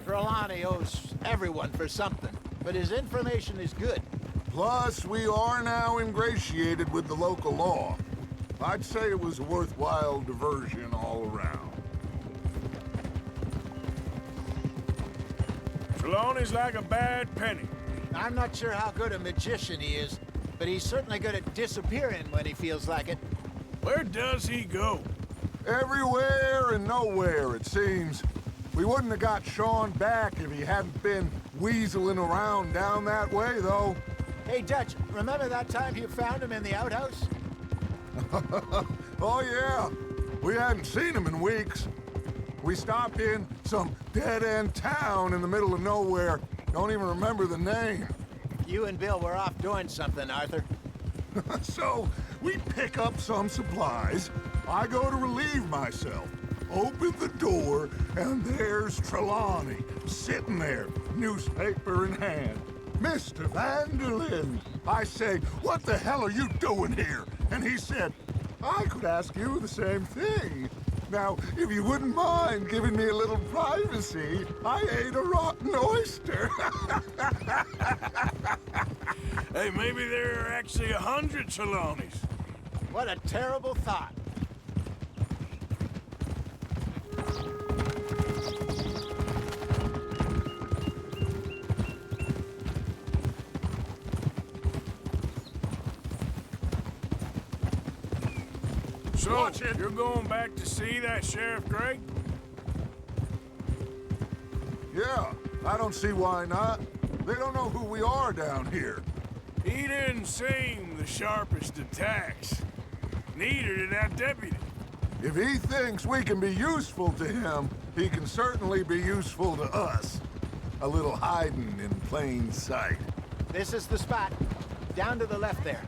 Trelawney owes everyone for something, but his information is good. Plus, we are now ingratiated with the local law. I'd say it was a worthwhile diversion all around. Trelawney's like a bad penny. I'm not sure how good a magician he is, but he's certainly good at disappearing when he feels like it. Where does he go? Everywhere and nowhere, it seems. We wouldn't have got Sean back if he hadn't been weaseling around down that way, though. Hey, Dutch, remember that time you found him in the outhouse? Oh, yeah. We hadn't seen him in weeks. We stopped in some dead-end town in the middle of nowhere. Don't even remember the name. You and Bill were off doing something, Arthur. So, we pick up some supplies. I go to relieve myself. Open the door, and there's Trelawney, sitting there, newspaper in hand. Mr. Vanderlyn. I say, what the hell are you doing here? And he said, I could ask you the same thing. Now, if you wouldn't mind giving me a little privacy, I ate a rotten oyster. Hey, maybe there are actually 100 Trelawneys. What a terrible thought. So, you're going back to see that Sheriff Gray? Yeah, I don't see why not. They don't know who we are down here. He didn't seem the sharpest attacks. Neither did that deputy. If he thinks we can be useful to him, he can certainly be useful to us. A little hiding in plain sight. This is the spot. Down to the left there.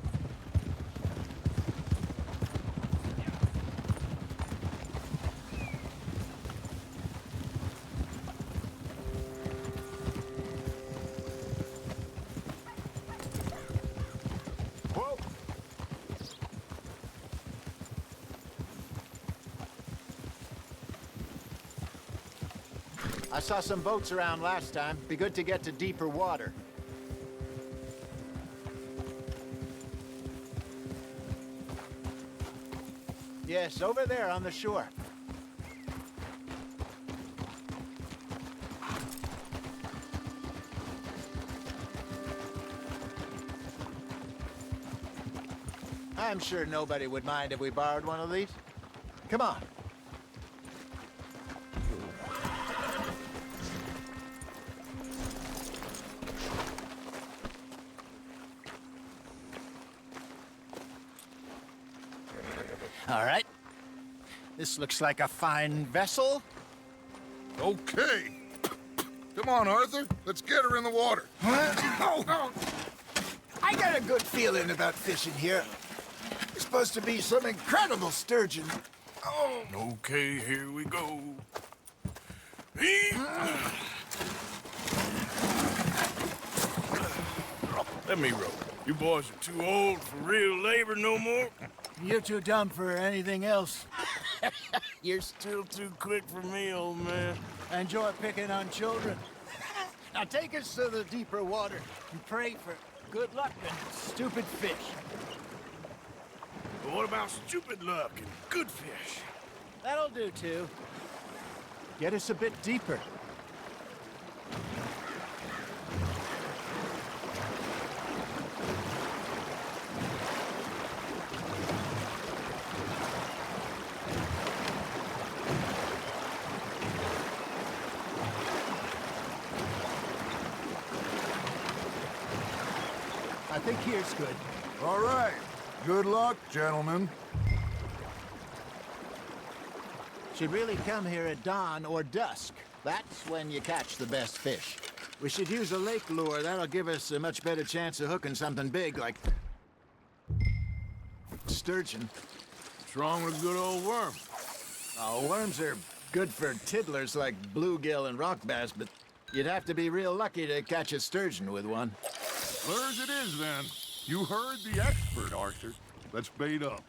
I saw some boats around last time. Be good to get to deeper water. Yes, over there on the shore. I'm sure nobody would mind if we borrowed one of these. Come on. All right. This looks like a fine vessel. Okay. Come on, Arthur. Let's get her in the water. Oh. I got a good feeling about fishing here. It's supposed to be some incredible sturgeon. Oh. Okay, here we go. Let me row. You boys are too old for real labor no more. You're too dumb for anything else. You're still too quick for me, old man. Enjoy picking on children. Now take us to the deeper water and pray for good luck and stupid fish. But what about stupid luck and good fish? That'll do, too. Get us a bit deeper. I think here's good. All right. Good luck, gentlemen. Should really come here at dawn or dusk. That's when you catch the best fish. We should use a lake lure. That'll give us a much better chance of hooking something big like sturgeon. What's wrong with a good old worm? Oh, worms are good for tiddlers like bluegill and rock bass, but you'd have to be real lucky to catch a sturgeon with one. Lures it is, then. You heard the expert, Arthur. Let's bait up.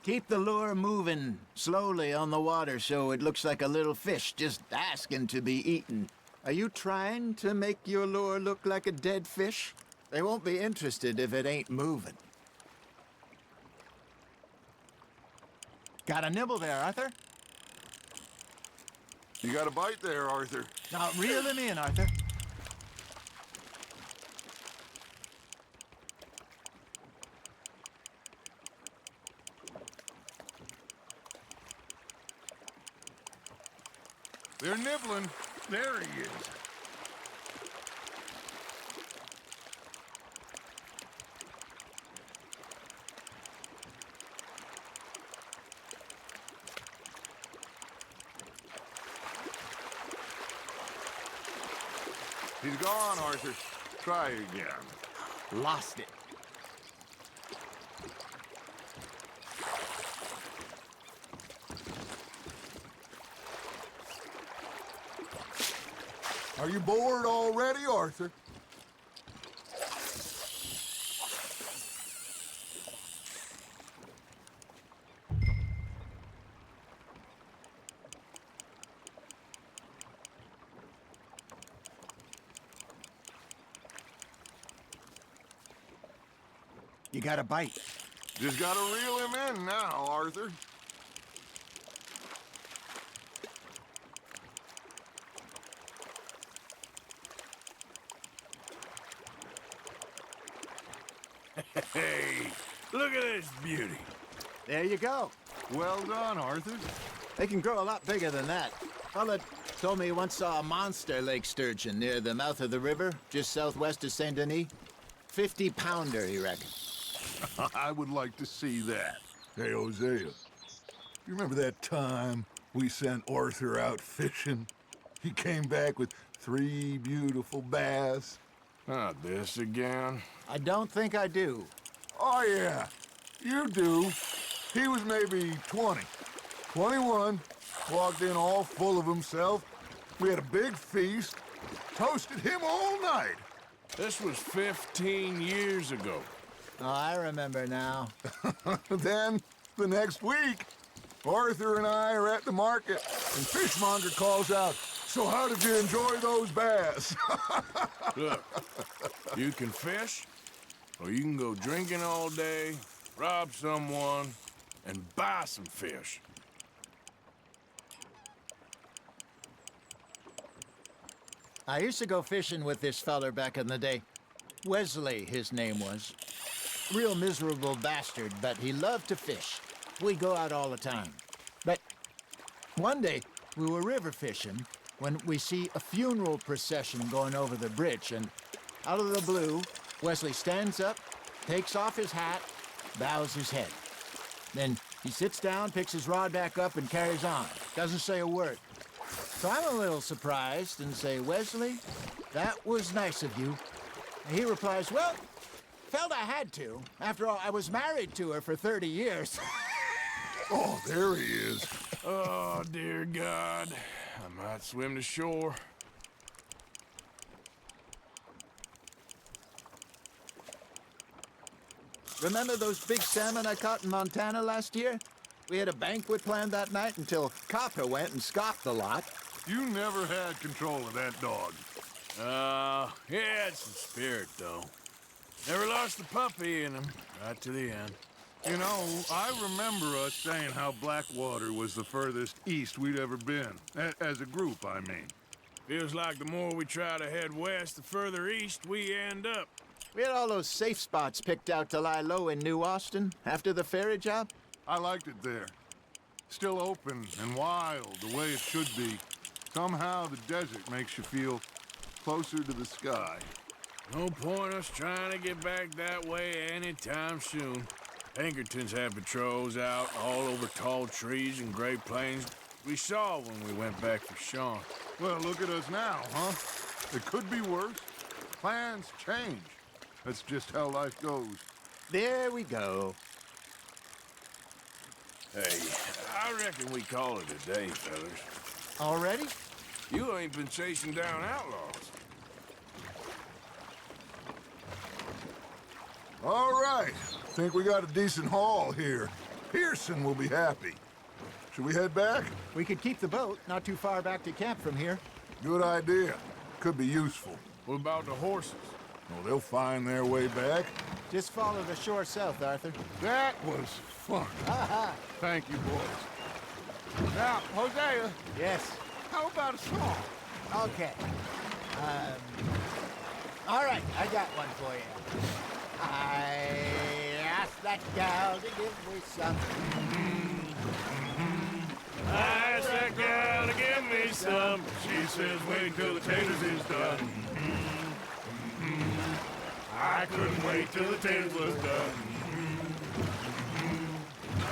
Keep the lure moving slowly on the water so it looks like a little fish just asking to be eaten. Are you trying to make your lure look like a dead fish? They won't be interested if it ain't moving. Got a nibble there, Arthur? You got a bite there, Arthur. Now reel him in, Arthur. They're nibbling. There he is. He's gone, Arthur. Try again. Lost it. Are you bored already, Arthur? You got a bite. Just gotta reel him in now, Arthur. Hey, look at this beauty. There you go. Well done, Arthur. They can grow a lot bigger than that. Fella told me he once saw a monster lake sturgeon near the mouth of the river, just southwest of Saint Denis. 50-pounder, he reckoned. I would like to see that. Hey, Hosea, you remember that time we sent Arthur out fishing? He came back with 3 beautiful bass. Not this again. I don't think I do. Oh, yeah, you do. He was maybe 20, 21, walked in all full of himself. We had a big feast, toasted him all night. This was 15 years ago. Oh, I remember now. Then, the next week, Arthur and I are at the market, and Fishmonger calls out, "So how did you enjoy those bass?" Look, you can fish, or you can go drinking all day, rob someone, and buy some fish. I used to go fishing with this feller back in the day. Wesley, his name was. real miserable bastard, but he loved to fish. We go out all the time. But one day, we were river fishing when we see a funeral procession going over the bridge, and out of the blue, Wesley stands up, takes off his hat, bows his head. Then he sits down, picks his rod back up, and carries on. Doesn't say a word. So I'm a little surprised and say, Wesley, that was nice of you. And he replies, well, felt I had to. After all, I was married to her for 30 years. Oh, there he is. Oh, dear God. I might swim to shore. Remember those big salmon I caught in Montana last year? We had a banquet planned that night until Copper went and scoffed the lot. You never had control of that dog. He had some spirit, though. Never lost the puppy in him, right to the end. You know, I remember us saying how Blackwater was the furthest east we'd ever been. As a group, I mean. Feels like the more we try to head west, the further east we end up. We had all those safe spots picked out to lie low in New Austin after the ferry job. I liked it there. Still open and wild, the way it should be. Somehow the desert makes you feel closer to the sky. No point us trying to get back that way anytime soon. Pinkertons had patrols out all over tall trees and Great Plains. We saw when we went back for Sean. Well, look at us now, huh? It could be worse. Plans change. That's just how life goes. There we go. Hey, I reckon we call it a day, fellas. Already? You ain't been chasing down outlaws. All right. Think we got a decent haul here. Pearson will be happy. Should we head back? We could keep the boat not too far back to camp from here. Good idea. Could be useful. What about the horses? Well, they'll find their way back. Just follow the shore south, Arthur. That was fun. Thank you, boys. Now, Hosea. Yes. How about a song? Okay. All right, I got one for you. I asked that gal to give me some. I asked that gal to give me some. She says, wait till the taters is done. I couldn't wait till the taters was done.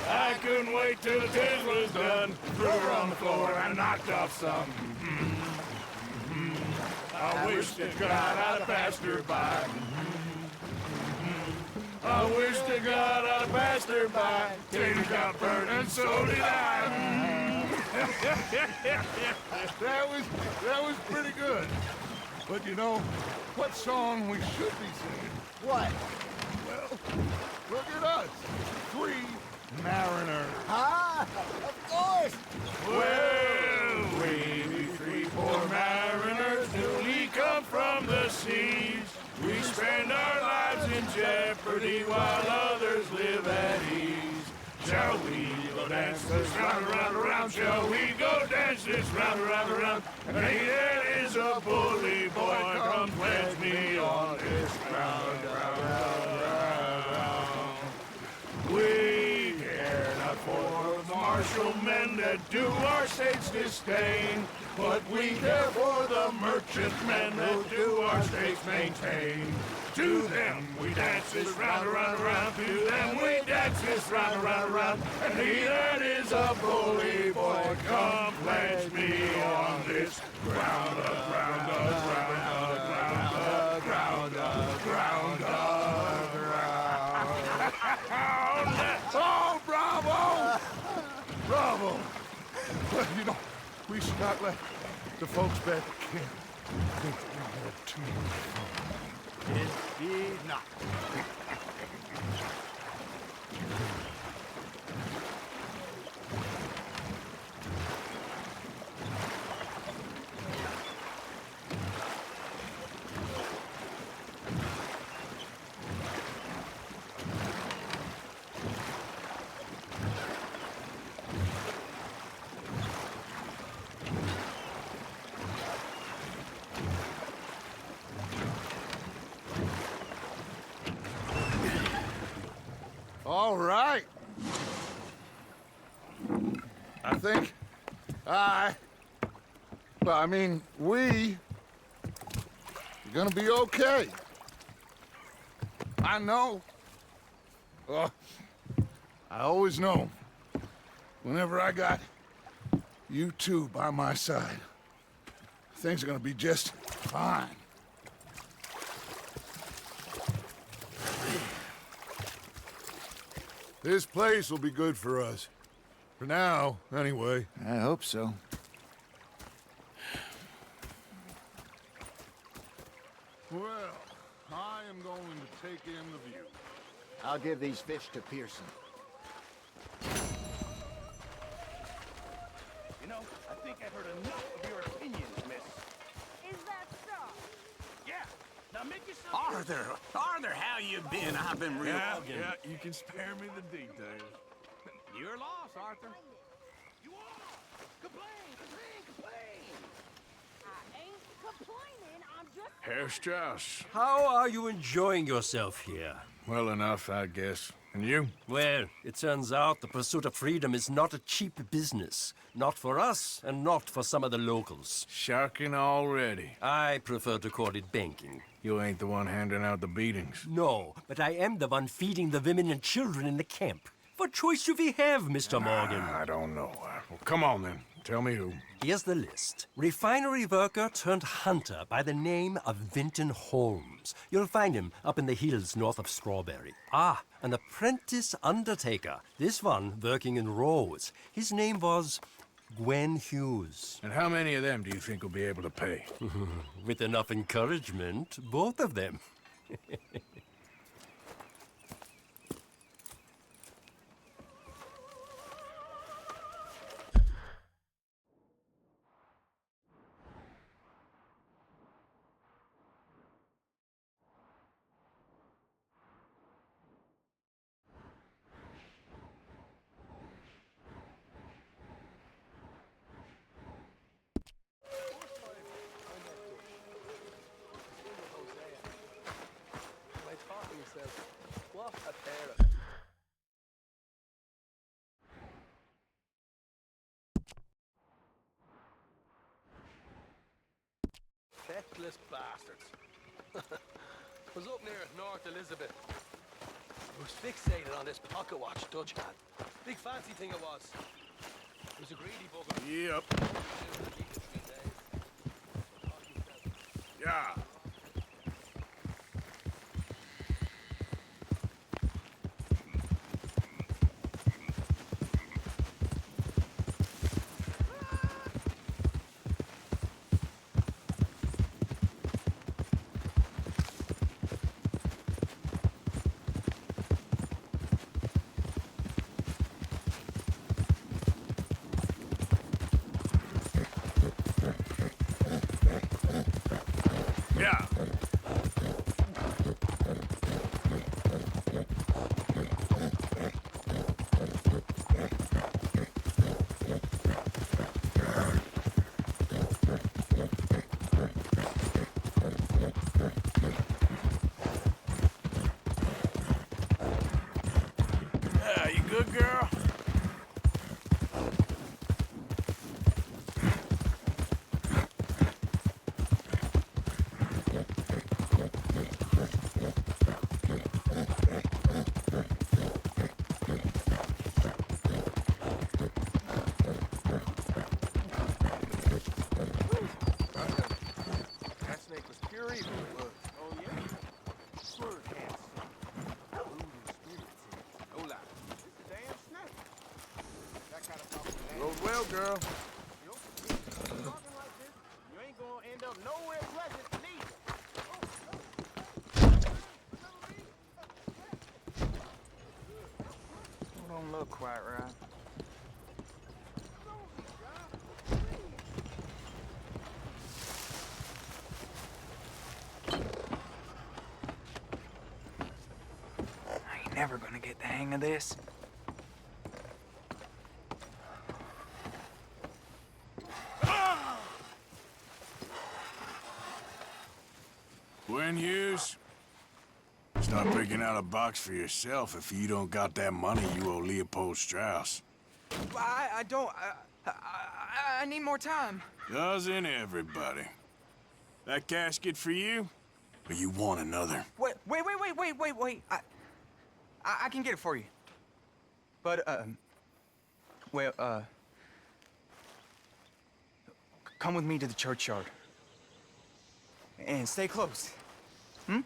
I couldn't wait till the taters was done. Threw her on the floor and knocked off some. I wish to God I'd have passed her by. I wish to God I'd have passed her by. Taters got burned and so did I. That was pretty good. But you know, what song we should be singing? What? Well, look at us. 3 mariners. Ah, of course. Well, we 3 poor mariners newly come from the seas. We spend our lives in jeopardy while others live at ease. Shall we go dance this round, around, around? Shall we go dance this round, around, around? And there is a bully boy, come pledge me on this round, round, round. We care not for the martial men that do our state's disdain, but we care for the merchant men that do our state's maintain. To them we dance this round, around, around. To them we dance this round, around, around. And he that is a bully boy, come pledge me on this ground, ground, ground, ground, ground, ground, ground. Oh, bravo! Bravo! Well, you know, we should not let the folks back at camp think we had too much fun. Indeed not. All right. I think we are gonna be okay. I know. Oh, I always know. Whenever I got you two by my side, things are gonna be just fine. This place will be good for us. For now, anyway. I hope so. Well, I am going to take in the view. I'll give these fish to Pearson. You know, I think I've heard enough of your opinions, miss. Is that so? Yeah. Now make yourself... Arthur, how you been? I've been real... Yeah, you can spare me the details. You're lost, Arthur. You are! Complain! I ain't complaining, I'm just... Herr Strauss. How are you enjoying yourself here? Well enough, I guess. And you? Well, it turns out the pursuit of freedom is not a cheap business. Not for us, and not for some of the locals. Sharking already. I prefer to call it banking. You ain't the one handing out the beatings. No, but I am the one feeding the women and children in the camp. What choice do we have, Mr. Morgan? I don't know. Well, come on then. Tell me who. Here's the list. Refinery worker turned hunter by the name of Vinton Holmes. You'll find him up in the hills north of Strawberry. Ah, an apprentice undertaker. This one working in Rhodes. His name was Gwen Hughes. And how many of them do you think will be able to pay? With enough encouragement, both of them. Feckless bastards. Was up near North Elizabeth. I was fixated on this pocket watch Dutch had. Big fancy thing it was. It was a greedy bugger. Yep. Yeah. Yeah. Yeah, you good, girl? That snake was pure evil. Oh, yeah? Swerve hands. Voodoo spirits. No lie. It's a damn snake. That kind of talking. Roll well, girl. Talking like this, you ain't gonna end up nowhere pleasant neither. Don't look quite right. I ain't never gonna get the hang of this. Gwen Hughes, Start picking out a box for yourself if you don't got that money you owe Leopold Strauss. I don't... I need more time. Doesn't everybody? That casket for you? Or you want another? Wait. I can get it for you. But, come with me to the churchyard. And stay close. Hmm?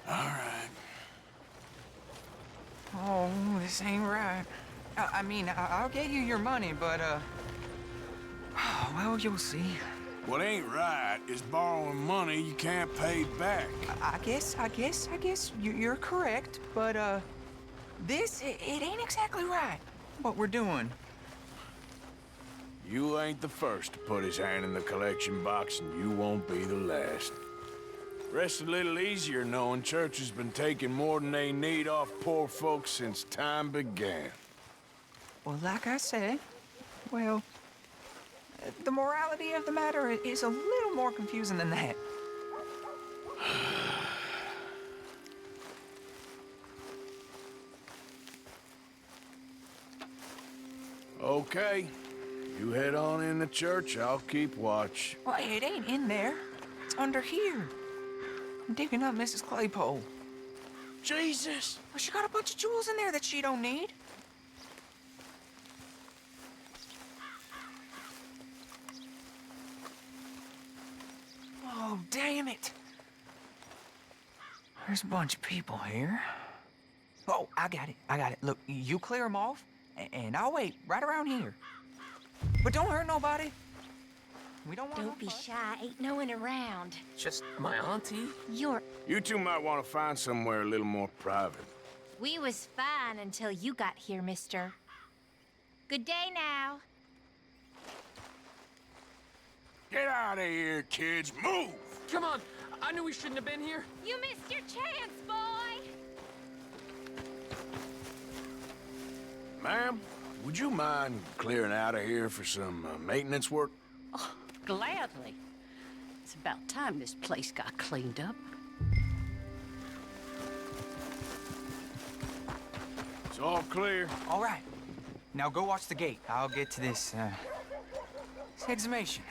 All right. Oh, this ain't right. I mean, I'll get you your money, but, well, you'll see. What ain't right is borrowing money you can't pay back. I guess you're correct, but, it ain't exactly right, what we're doing. You ain't the first to put his hand in the collection box, and you won't be the last. Rests a little easier knowing church has been taking more than they need off poor folks since time began. Well, like I said, well, the morality of the matter is a little more confusing than that. Okay. You head on in the church, I'll keep watch. Well, it ain't in there. It's under here. I'm digging up Mrs. Claypole. Jesus! Well, she got a bunch of jewels in there that she don't need. Oh, damn it. There's a bunch of people here. Oh, I got it. Look, you clear them off, and I'll wait right around here. But don't hurt nobody. We don't want Don't be shy. Ain't no one around. Just my auntie? You two might want to find somewhere a little more private. We was fine until you got here, mister. Good day now. Get out of here, kids. Move! Come on. I knew we shouldn't have been here. You missed your chance, boy. Ma'am, would you mind clearing out of here for some maintenance work? Oh, gladly. It's about time this place got cleaned up. It's all clear. All right. Now go watch the gate. I'll get to this exhumation.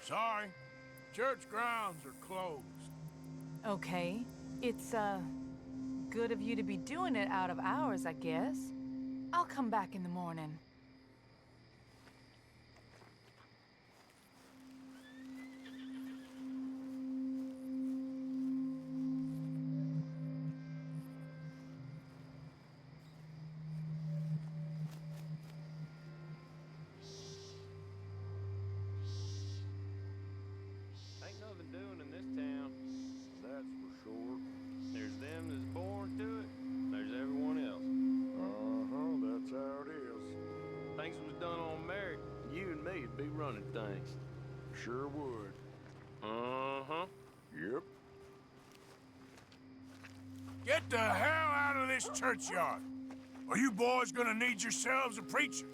Sorry. Church grounds are closed. Okay. It's, good of you to be doing it out of hours, I guess. I'll come back in the morning. Ain't nothing doing in this town, that's for sure. There's them that's born to it, and there's everyone else. That's how it is. Things was done on merit, you and me'd be running things. Sure would. Yep. Get the hell out of this churchyard. Are you boys gonna need yourselves a preacher?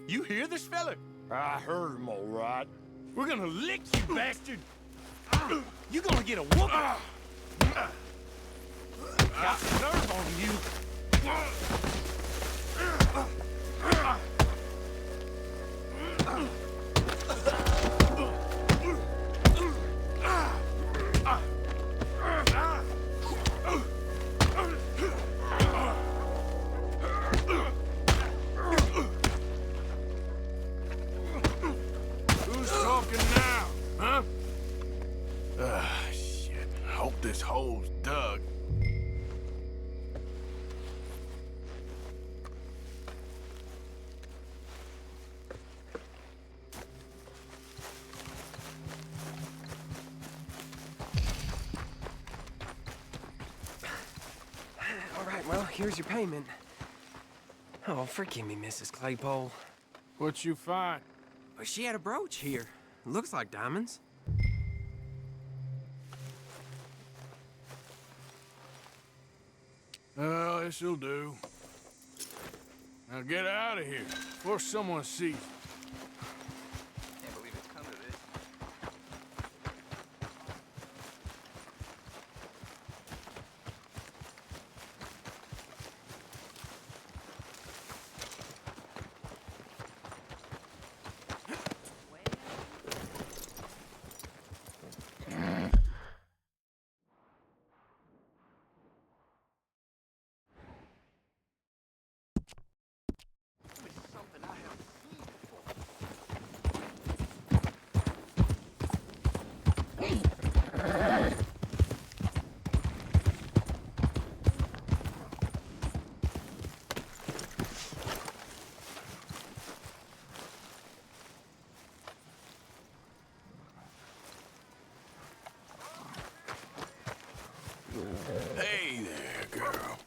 You hear this fella? I heard him all right. We're gonna lick you, bastard! You gonna get a whooping! Got the nerve on you! Who's talking now, huh? Shit. Hope this hole's dug. right, well, here's your payment. Oh, forgive me, Mrs. Claypole. What you find? But she had a brooch here. Looks like diamonds. Well, this'll do. Now get out of here before someone sees you. Can't believe it's come to this. Hey there, girl.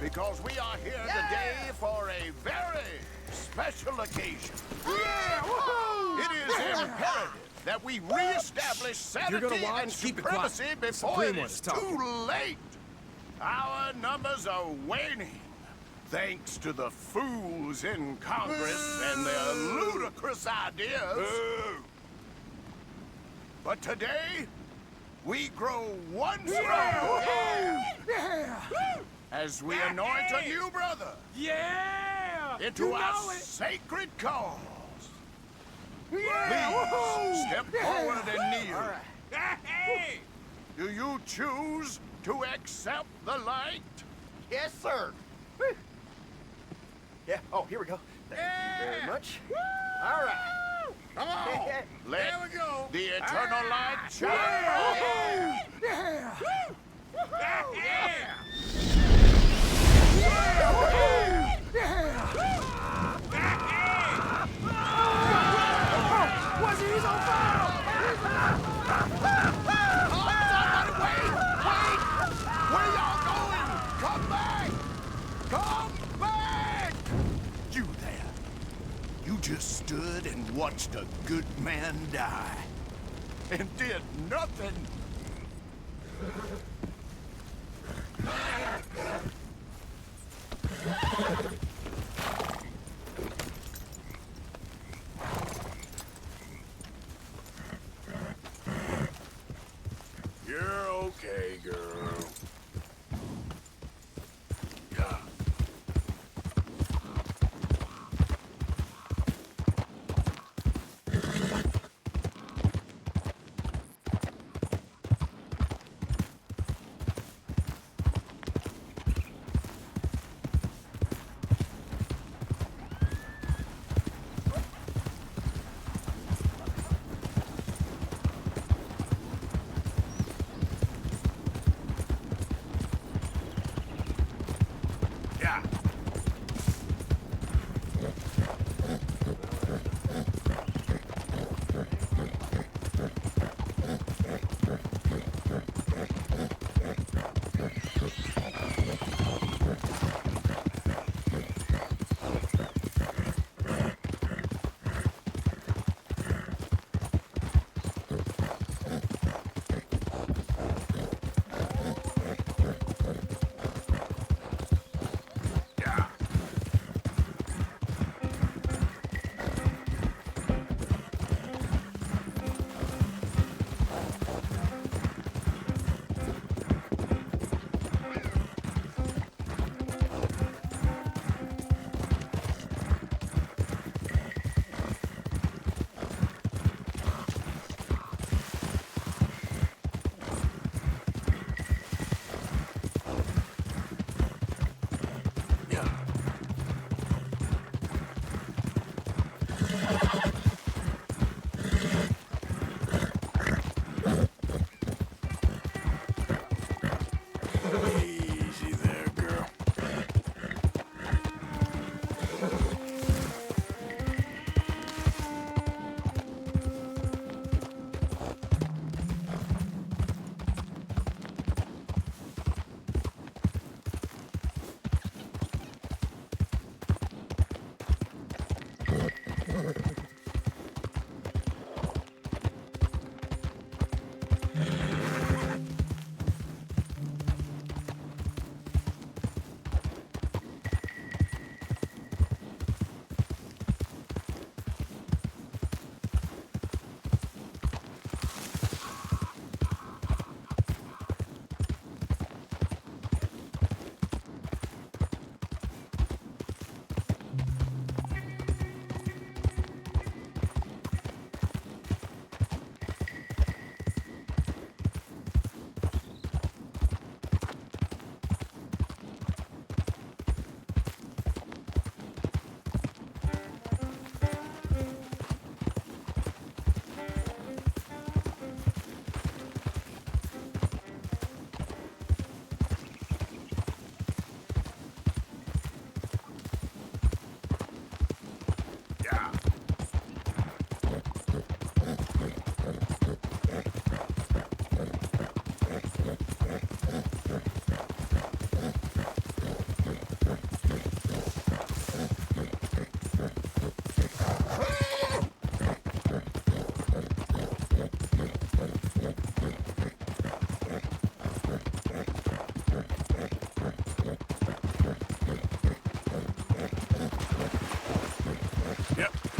Because we are here today for a very special occasion. It is imperative that we reestablish sanity and supremacy before it is too late. Our numbers are waning, thanks to the fools in Congress and their ludicrous ideas. But today, we grow one stronger. As we anoint a new brother into our sacred cause. Please step forward and kneel. Do you choose to accept the light? Yes, sir. Yeah, oh, here we go. Thank you very much. All right. Come on. Let There we go. the eternal light shine. He's on fire! Wait! Where y'all going? Come back! Come back! You there. You just stood and watched a good man die. And did nothing. You're okay, girl. Yeah. Yep.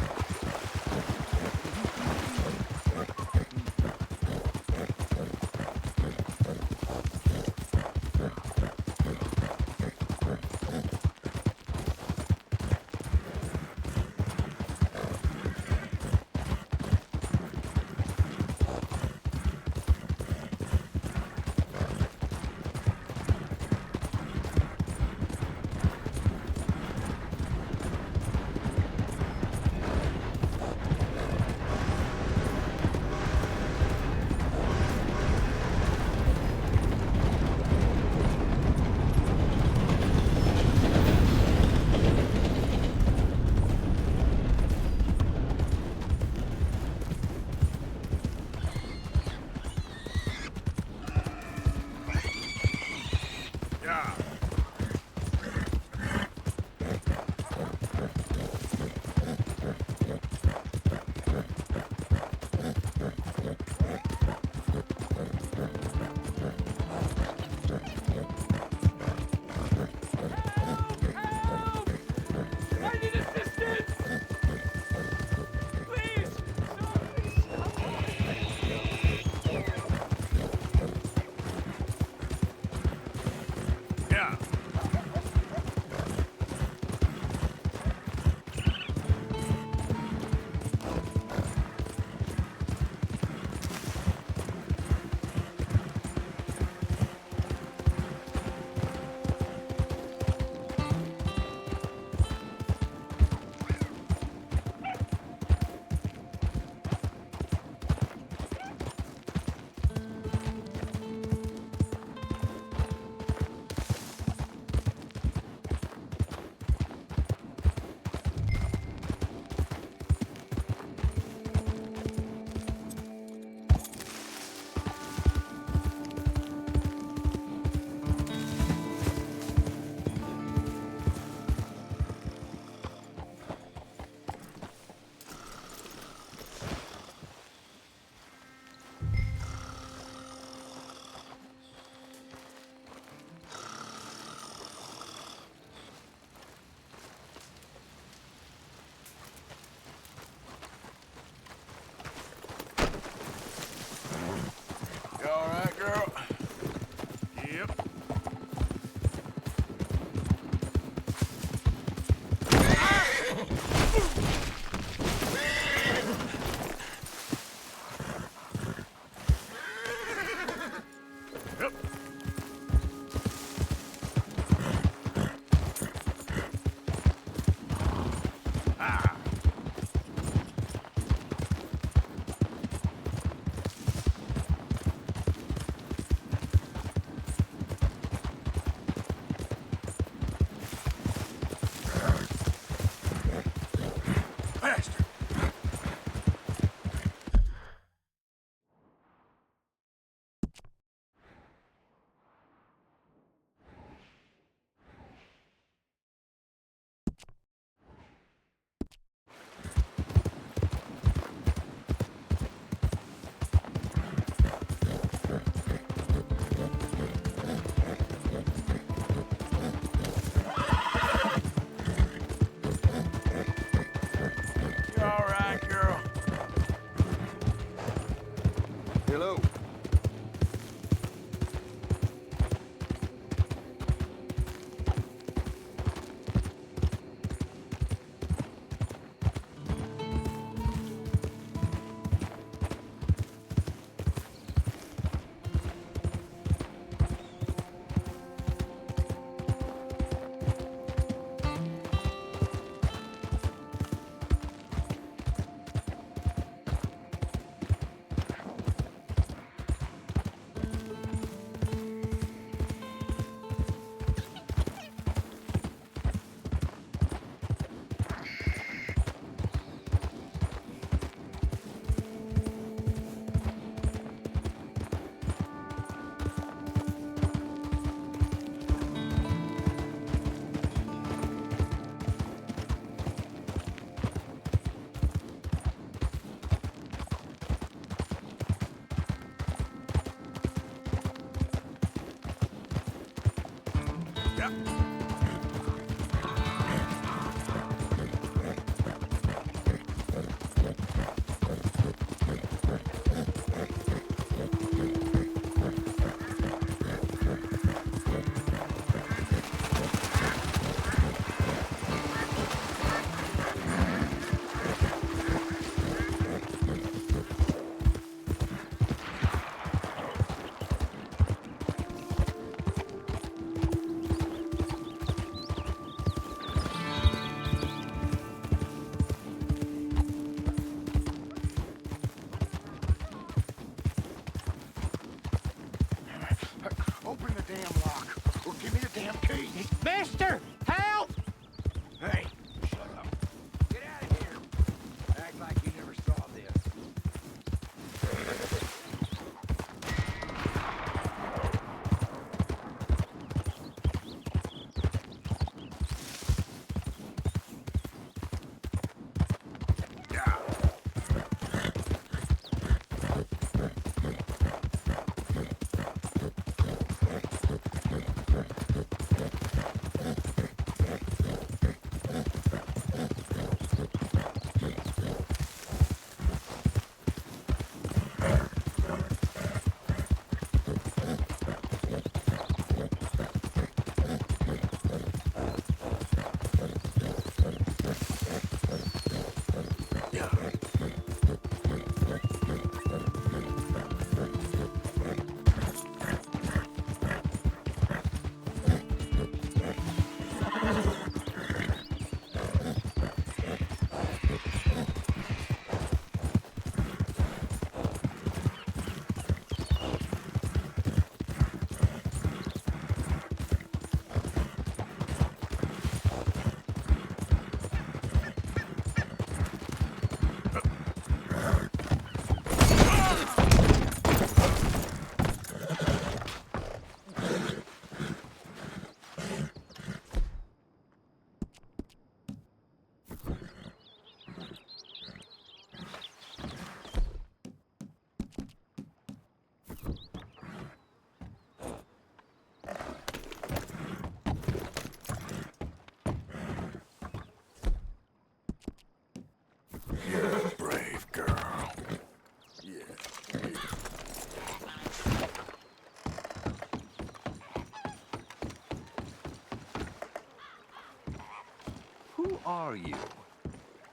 are you?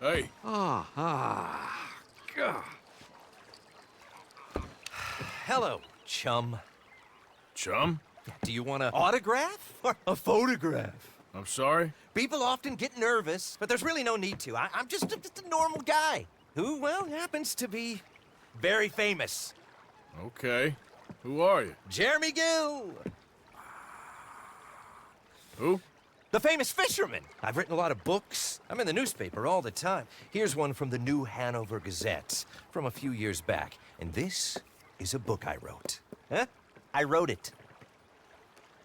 Hey. God. Hello, chum. Chum? Do you want an autograph or a photograph? I'm sorry? People often get nervous, but there's really no need to. I'm just a normal guy who, well, happens to be very famous. Okay. Who are you? Jeremy Gill. Who? The famous fisherman. I've written a lot of books. I'm in the newspaper all the time. Here's one from the New Hanover Gazette from a few years back. And this is a book I wrote. Huh? I wrote it.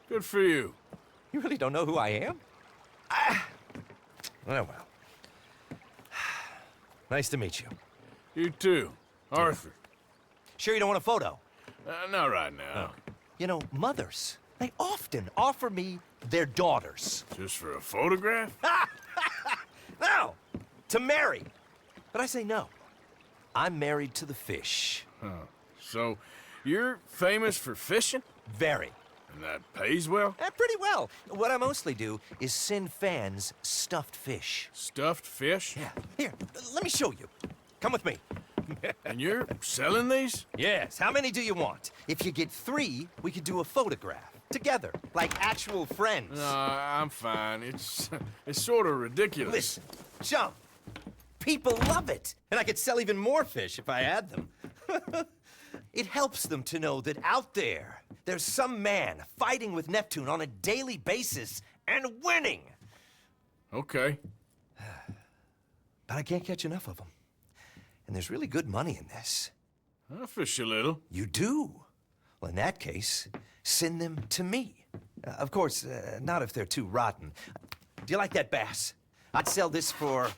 Good for you. You really don't know who I am? Oh, well. Nice to meet you. You too. Arthur. Sure you don't want a photo? Not right now. You know, mothers, they often offer me their daughters. Just for a photograph? No, to marry. But I say no. I'm married to the fish. Huh. So, you're famous for fishing? Very. And that pays well? Pretty well. What I mostly do is send fans stuffed fish. Stuffed fish? Yeah. Here, let me show you. Come with me. And you're selling these? Yes. How many do you want? If you get 3, we could do a photograph. Together, like actual friends. No, I'm fine. It's sort of ridiculous. Listen, chum, people love it. And I could sell even more fish if I had them. It helps them to know that out there, there's some man fighting with Neptune on a daily basis and winning. Okay. But I can't catch enough of them. And there's really good money in this. I'll fish a little. You do? Well, in that case, send them to me. Of course, not if they're too rotten. Do you like that bass? I'd sell this for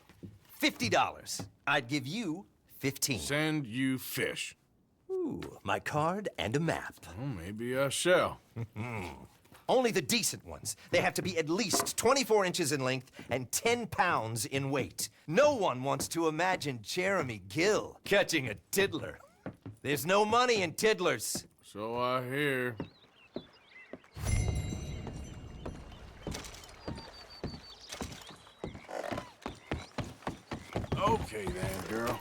$50. I'd give you 15. Send you fish. Ooh, my card and a map. Well, maybe I shall. Only the decent ones. They have to be at least 24 inches in length and 10 pounds in weight. No one wants to imagine Jeremy Gill catching a tiddler. There's no money in tiddlers. So I hear. Okay then, girl.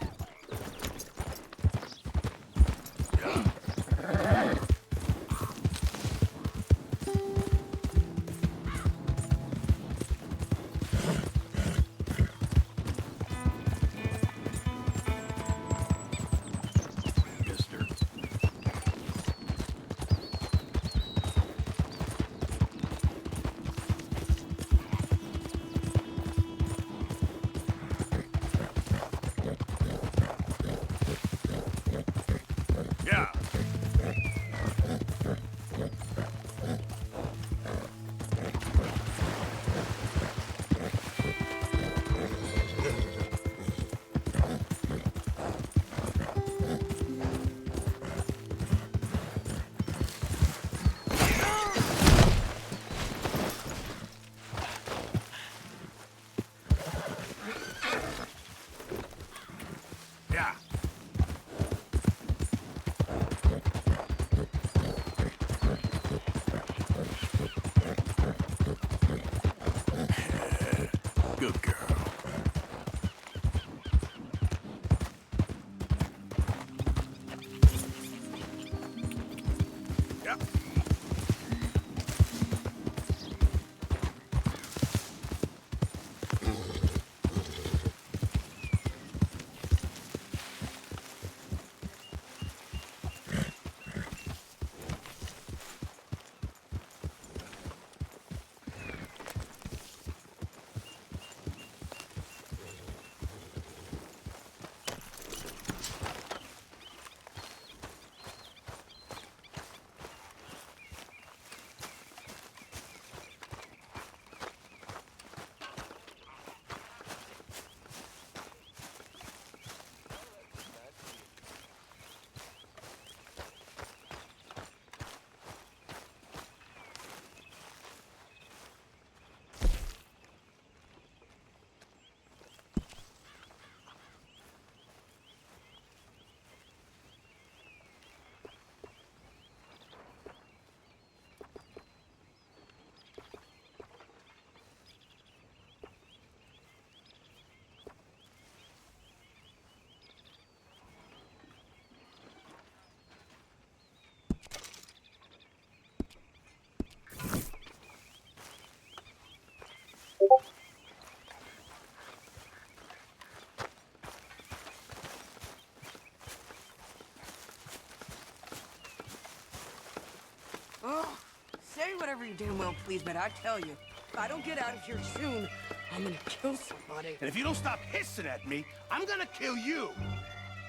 damn well please, but I tell you, if I don't get out of here soon, I'm gonna kill somebody. And if you don't stop hissing at me, I'm gonna kill you.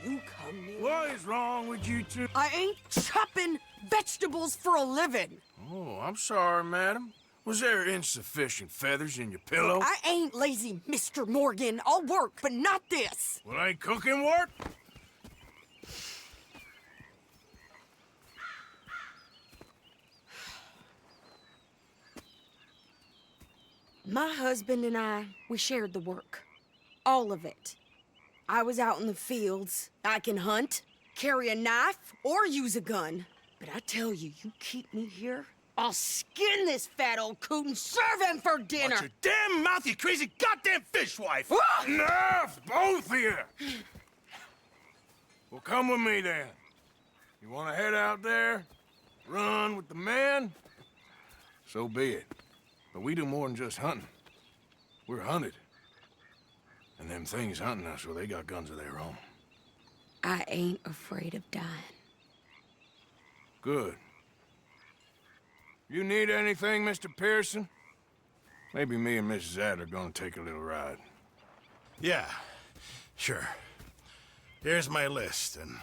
You come near. What is wrong with you two? I ain't chopping vegetables for a living. Oh, I'm sorry, madam. Was there insufficient feathers in your pillow? I ain't lazy, Mr. Morgan. I'll work, but not this. Well, ain't cooking work? My husband and I, we shared the work. All of it. I was out in the fields. I can hunt, carry a knife, or use a gun. But I tell you, you keep me here, I'll skin this fat old coot and serve him for dinner. Watch your damn mouth, you crazy goddamn fishwife! Enough, both of you! Well, come with me then. You want to head out there, run with the men? So be it. But we do more than just hunting. We're hunted. And them things hunting us, well, they got guns of their own. I ain't afraid of dying. Good. You need anything, Mr. Pearson? Maybe me and Mrs. Adler are gonna take a little ride. Yeah, sure. Here's my list, and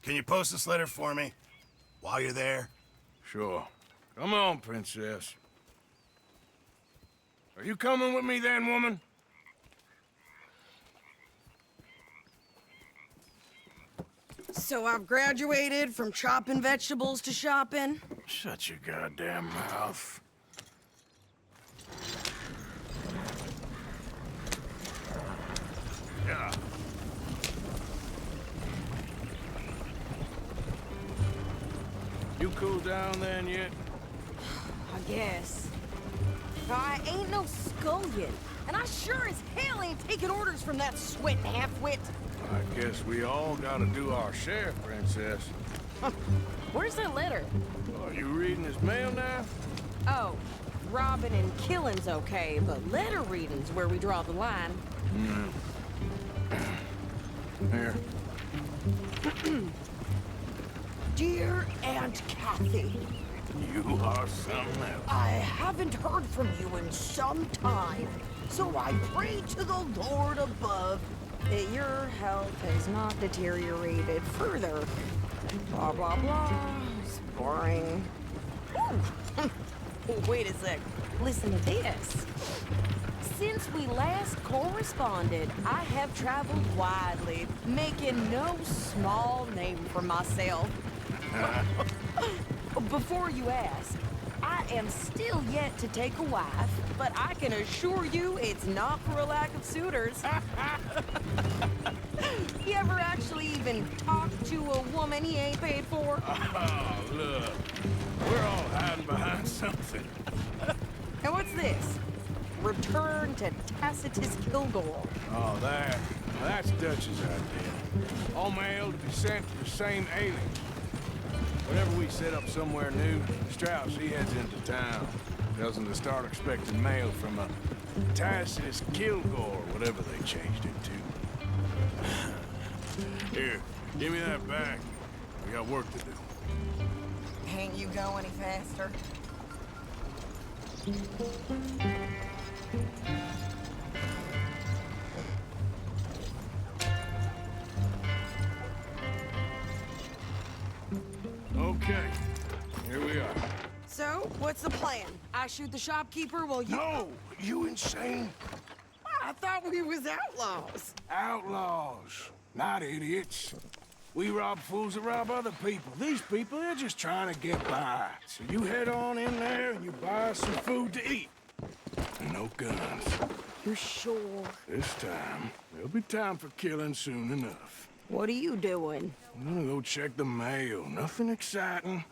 can you post this letter for me while you're there? Sure. Come on, Princess. Are you coming with me then, woman? So I've graduated from chopping vegetables to shopping. Shut your goddamn mouth. Yeah. You cool down then yet? I guess. I ain't no scullion, and I sure as hell ain't taking orders from that sweat half-wit. I guess we all gotta do our share, Princess. Where's that letter? Are you reading his mail now? Oh, robbing and killing's okay, but letter reading's where we draw the line. Here. Dear Aunt Kathy. You are something else. I haven't heard from you in some time, so I pray to the Lord above that your health has not deteriorated further. Blah, blah, blah. It's boring. Ooh. Wait a sec. Listen to this. Since we last corresponded, I have traveled widely, making no small name for myself. Before you ask, I am still yet to take a wife, but I can assure you it's not for a lack of suitors. You ever actually even talk to a woman he ain't paid for? Oh, look. We're all hiding behind something. And what's this? Return to Tacitus Kilgore. Oh, that's Dutch's idea. All mail to be sent to the same alien. Whenever we set up somewhere new, Strauss, he heads into town. Tells them to start expecting mail from a Tacitus Kilgore, whatever they changed it to. Here, give me that back. We got work to do. Can't you go any faster? Okay, here we are. So, what's the plan? I shoot the shopkeeper while you... No! You insane? I thought we was outlaws. Outlaws, not idiots. We rob fools that rob other people. These people, they're just trying to get by. So you head on in there and you buy us some food to eat. And no guns. You sure? This time, there'll be time for killing soon enough. What are you doing? I'm gonna go check the mail. Nothing exciting.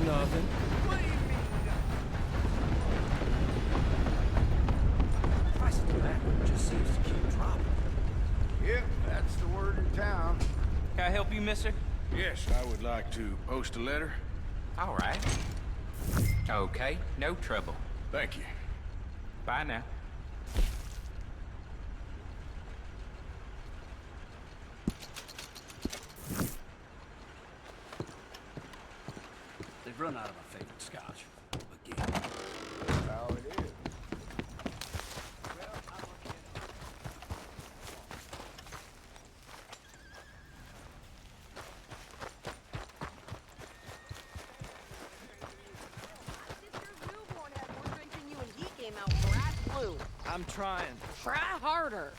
Nothing. Price of tobacco just seems to keep dropping. Yep, that's the word in town. Can I help you, mister? Yes, I would like to post a letter. All right. Okay, no trouble. Thank you. Bye now. They've run out of my favorite scotch. Again. How it is. I'm trying. Try harder.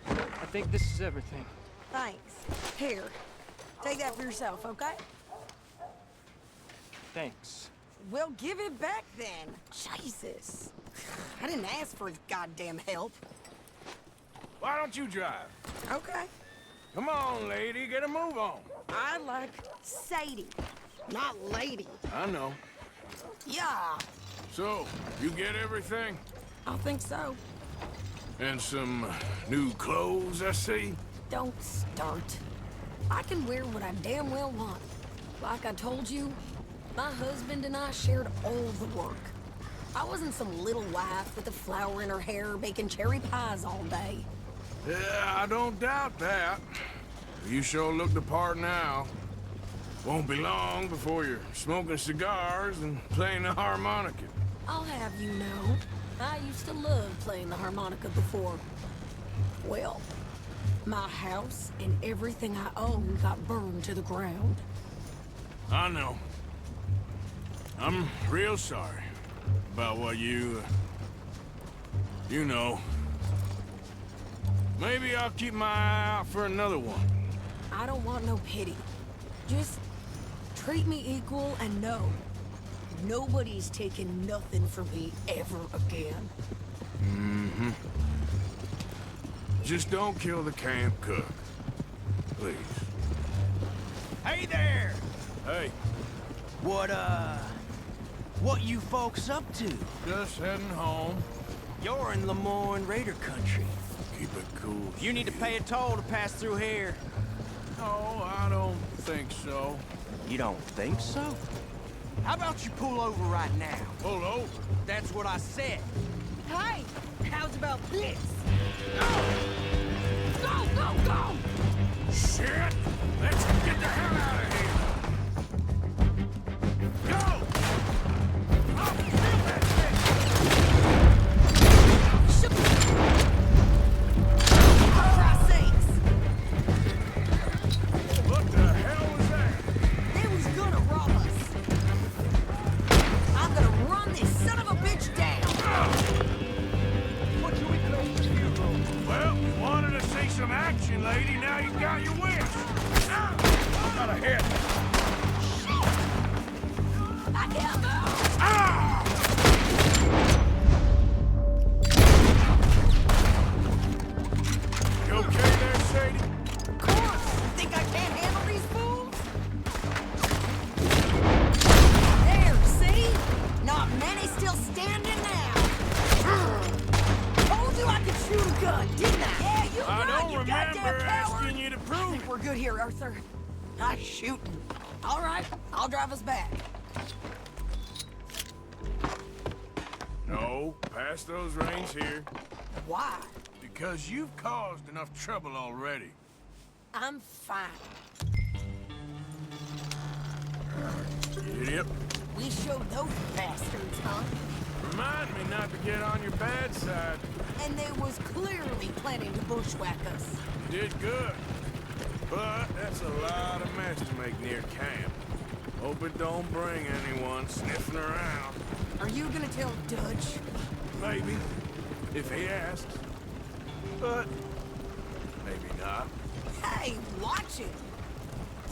I think this is everything. Thanks. Here, take that for yourself, okay? Thanks. Well, give it back then. Jesus. I didn't ask for his goddamn help. Why don't you drive? Okay. Come on, lady, get a move on. I like Sadie, not lady. I know. Yeah, So, you get everything? I think so. And some new clothes, I see? Don't start. I can wear what I damn well want. Like I told you, my husband and I shared all the work. I wasn't some little wife with a flower in her hair baking cherry pies all day. Yeah, I don't doubt that. You sure look the part now. Won't be long before you're smoking cigars and playing the harmonica. I'll have you know, I used to love playing the harmonica before. Well, my house and everything I own got burned to the ground. I know. I'm real sorry about what you know. Maybe I'll keep my eye out for another one. I don't want no pity. Just treat me equal and know nobody's taking nothing from me ever again. Mm-hmm. Just don't kill the camp cook. Please. Hey there! Hey. What you folks up to? Just heading home. You're in Lemoyne Raider country. Keep it cool. You need to pay a toll to pass through here. No, I don't think so. You don't think so? How about you pull over right now? Pull over? That's what I said. Hey, how's about this? Go, go, go! Shit! Let's get the hell out of here! Go! Oh, shoot that thing! For Christ's sakes! What the hell was that? They was gonna rob us. I'm gonna run this son of a bitch down. What do we close the funeral? Well, you wanted to see some action, lady. Now you got your wish. Got a hit. I can't move! You okay there, Sadie? Of course! Think I can't handle these fools? There, see? Not many still standing now. Told you I could shoot a gun, didn't I? Yeah, you I run, don't you remember goddamn coward! asking you to I prove think we're good here, Arthur. Nice shooting. All right, I'll drive us back. No, pass those reins here. Why? Because you've caused enough trouble already. I'm fine. Idiot. We showed those bastards, huh? Remind me not to get on your bad side. And they was clearly planning to bushwhack us. You did good. But that's a lot of mess to make near camp. Hope it don't bring anyone sniffing around. Are you gonna tell Dutch? Maybe, if he asks. But maybe not. Hey, watch it!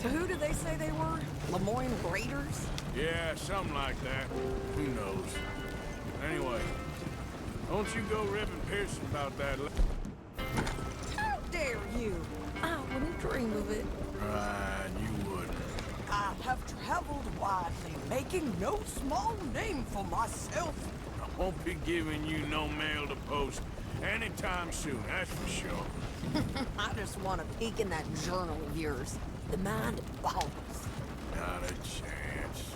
So who did they say they were? Lemoyne Raiders? Yeah, something like that. Who knows? Anyway, don't you go ribbing Pearson about that. How dare you? I wouldn't dream of it. Right, you would. I have traveled widely, making no small name for myself. I won't be giving you no mail to post Anytime soon, that's for sure. I just want a peek in that journal of yours. The mind boggles. Not a chance.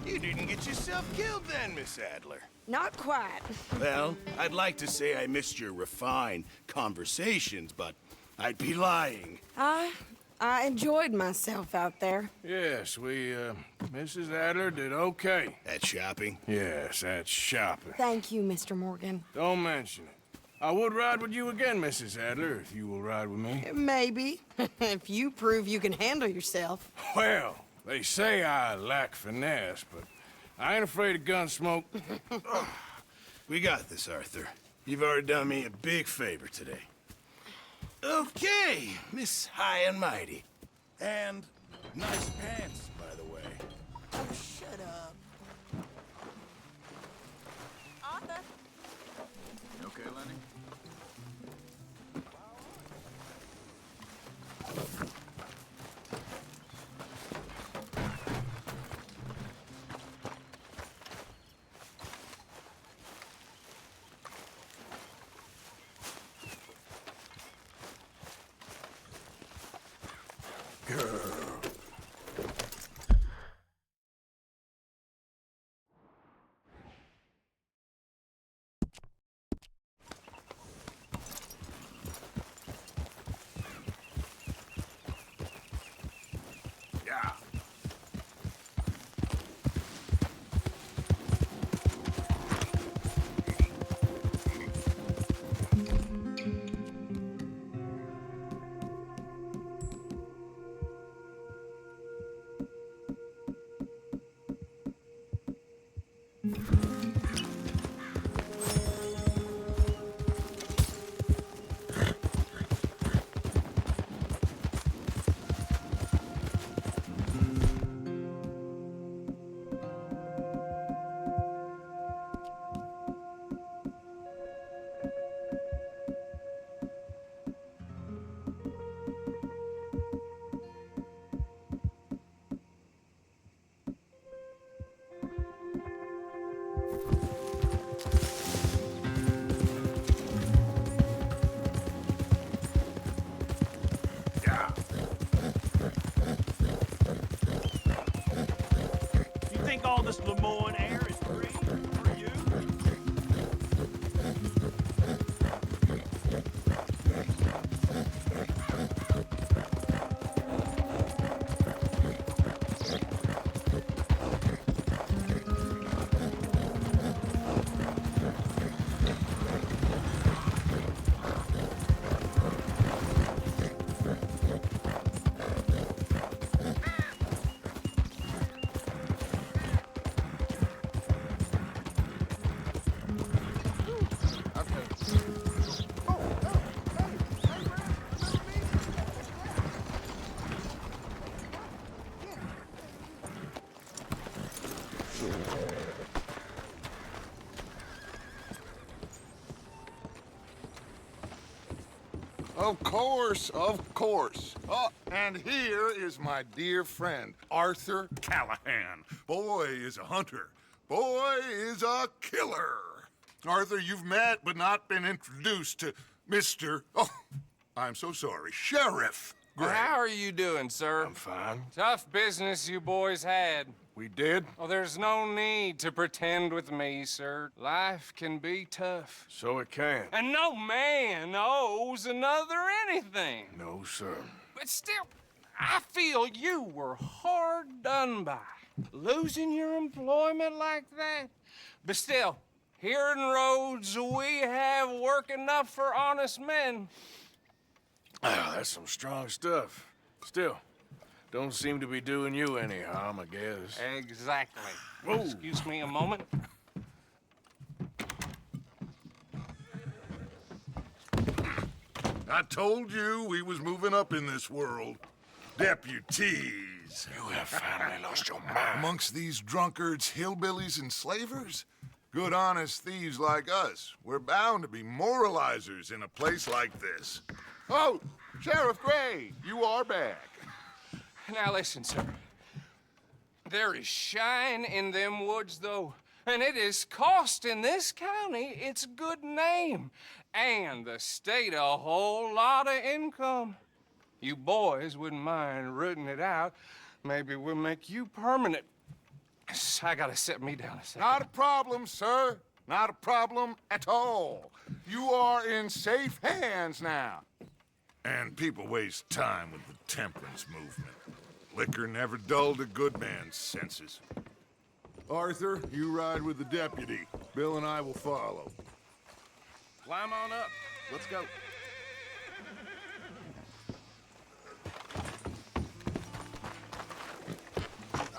You didn't get yourself killed then, Miss Adler. Not quite. Well, I'd like to say I missed your refined conversations, but I'd be lying. I enjoyed myself out there. Yes, Mrs. Adler did okay. At shopping? Yes, at shopping. Thank you, Mr. Morgan. Don't mention it. I would ride with you again, Mrs. Adler, if you will ride with me. Maybe. If you prove you can handle yourself. Well, they say I lack finesse, but I ain't afraid of gun smoke. We got this, Arthur. You've already done me a big favor today. Okay, Miss High and Mighty. And nice pants, by the way. Oh, shut up. Arthur. You okay, Lenny? Yeah. You think all this Lemoyne air is free for you? Of course, of course. Oh, and here is my dear friend, Arthur Callahan. Boy is a hunter. Boy is a killer. Arthur, you've met but not been introduced to Mr. Oh, I'm so sorry, Sheriff Gray. How are you doing, sir? I'm fine. Tough business you boys had. We did? Oh, there's no need to pretend with me, sir. Life can be tough. So it can. And no man owes another anything. No, sir. But still, I feel you were hard done by. Losing your employment like that. But still, here in Rhodes, we have work enough for honest men. Ah, that's some strong stuff. Still, don't seem to be doing you any harm, I guess. Exactly. Whoa. Excuse me a moment. I told you we was moving up in this world. Deputies. You have finally lost your mind. Amongst these drunkards, hillbillies, and slavers? Good, honest thieves like us. We're bound to be moralizers in a place like this. Oh, Sheriff Gray, you are back. Now listen, sir. There is shine in them woods, though. And it is costing this county its good name and the state a whole lot of income. You boys wouldn't mind rooting it out. Maybe we'll make you permanent. I gotta sit me down a second. Not a problem, sir. Not a problem at all. You are in safe hands now. And people waste time with the temperance movement. Liquor never dulled a good man's senses. Arthur, you ride with the deputy. Bill and I will follow. Climb on up. Let's go.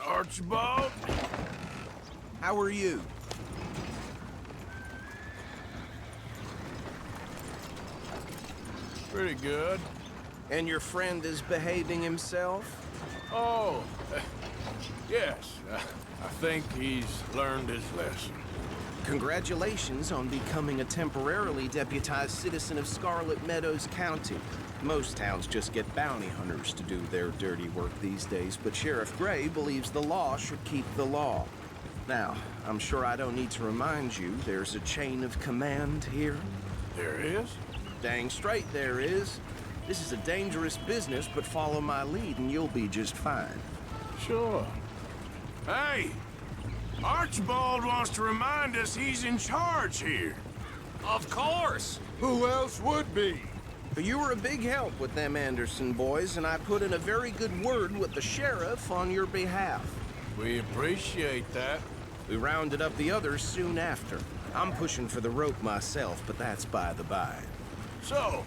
Archibald? How are you? Pretty good. And your friend is behaving himself? Oh, yes. I think he's learned his lesson. Congratulations on becoming a temporarily deputized citizen of Scarlet Meadows County. Most towns just get bounty hunters to do their dirty work these days, but Sheriff Gray believes the law should keep the law. Now, I'm sure I don't need to remind you there's a chain of command here. There is? Dang straight there is. This is a dangerous business, but follow my lead and you'll be just fine. Sure. Hey! Archibald wants to remind us he's in charge here. Of course. Who else would be? But you were a big help with them Anderson boys, and I put in a very good word with the sheriff on your behalf. We appreciate that. We rounded up the others soon after. I'm pushing for the rope myself, but that's by the by. So,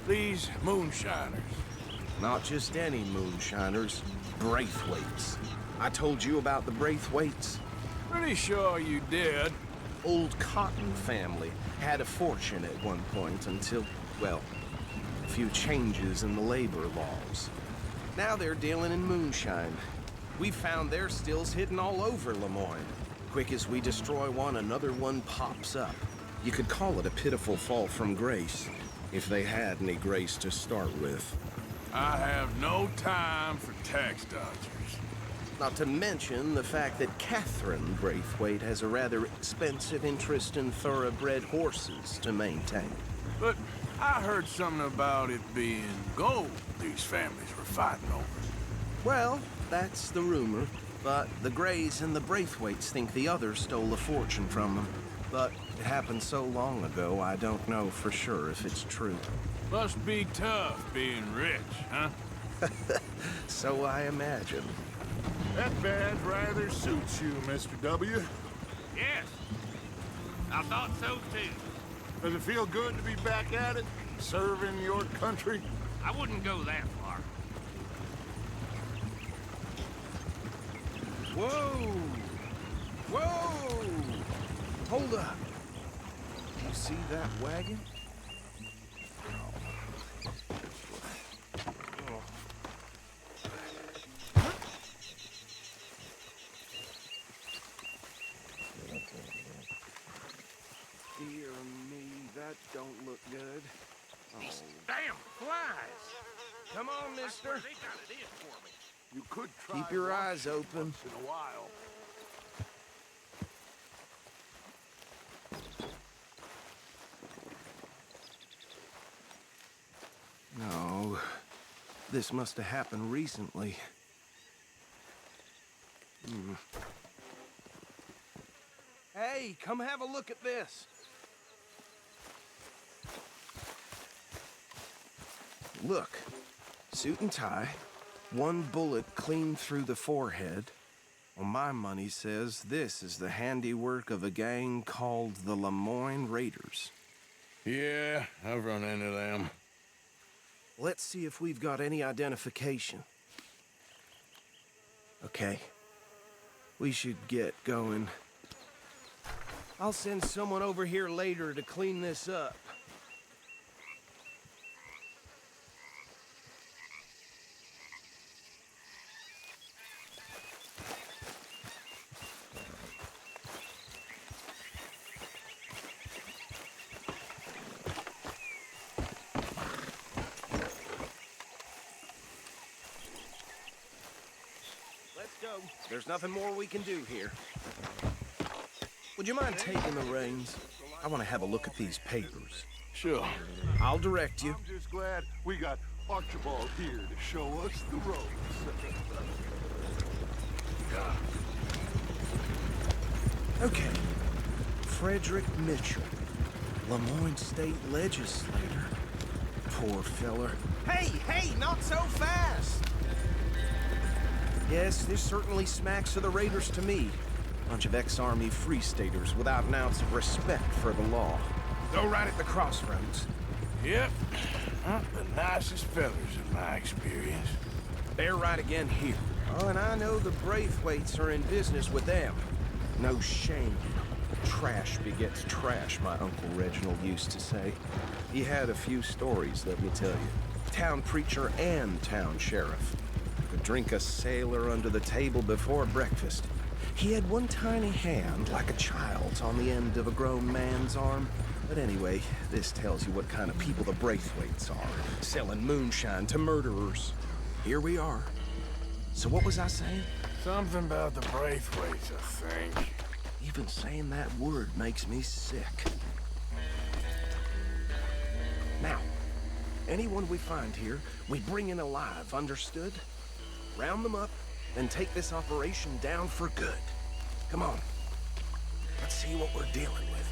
these moonshiners. Not just any moonshiners, Braithwaites. I told you about the Braithwaites? Pretty sure you did. Old Cotton family had a fortune at one point until, well, a few changes in the labor laws. Now they're dealing in moonshine. We found their stills hidden all over Lemoyne. Quick as we destroy one, another one pops up. You could call it a pitiful fall from grace, if they had any grace to start with. I have no time for tax dodgers. Not to mention the fact that Catherine Braithwaite has a rather expensive interest in thoroughbred horses to maintain. But I heard something about it being gold these families were fighting over. Well, that's the rumor. But the Grays and the Braithwaites think the others stole a fortune from them. But it happened so long ago, I don't know for sure if it's true. Must be tough being rich, huh? So I imagine. That badge rather suits you, Mr. W. Yes. I thought so, too. Does it feel good to be back at it, serving your country? I wouldn't go that far. Whoa! Whoa! Hold up. You see that wagon? Dear me, that don't look good. These damn flies. Come on, mister. They got it in for me. You could try Keep your eyes washing open. once in a while. No, this must have happened recently. Hey, come have a look at this. Look, suit and tie, one bullet clean through the forehead. Well, my money says this is the handiwork of a gang called the Lemoyne Raiders. Yeah, I've run into them. Let's see if we've got any identification. Okay. We should get going. I'll send someone over here later to clean this up. Let's go. There's nothing more we can do here. would you mind taking the reins? I want to have a look at these papers. Sure. I'll direct you. I'm just glad we got Archibald here to show us the ropes. Okay. Frederick Mitchell, Lemoyne State Legislator. Poor feller. Hey, not so fast! Yes, this certainly smacks of the Raiders to me. Bunch of ex-Army Free Staters without an ounce of respect for the law. Go right at the crossroads. Yep. Not the nicest fellers in my experience. They're right again here. Oh, and I know the Braithwaites are in business with them. No shame. Trash begets trash, my Uncle Reginald used to say. He had a few stories, let me tell you. Town preacher and town sheriff. Could drink a sailor under the table before breakfast. He had one tiny hand, like a child's, on the end of a grown man's arm. But anyway, this tells you what kind of people the Braithwaites are. Selling moonshine to murderers. Here we are. So what was I saying? Something about the Braithwaites, I think. Even saying that word makes me sick. Now, anyone we find here, we bring in alive, understood? Round them up, and take this operation down for good. Come on. Let's see what we're dealing with.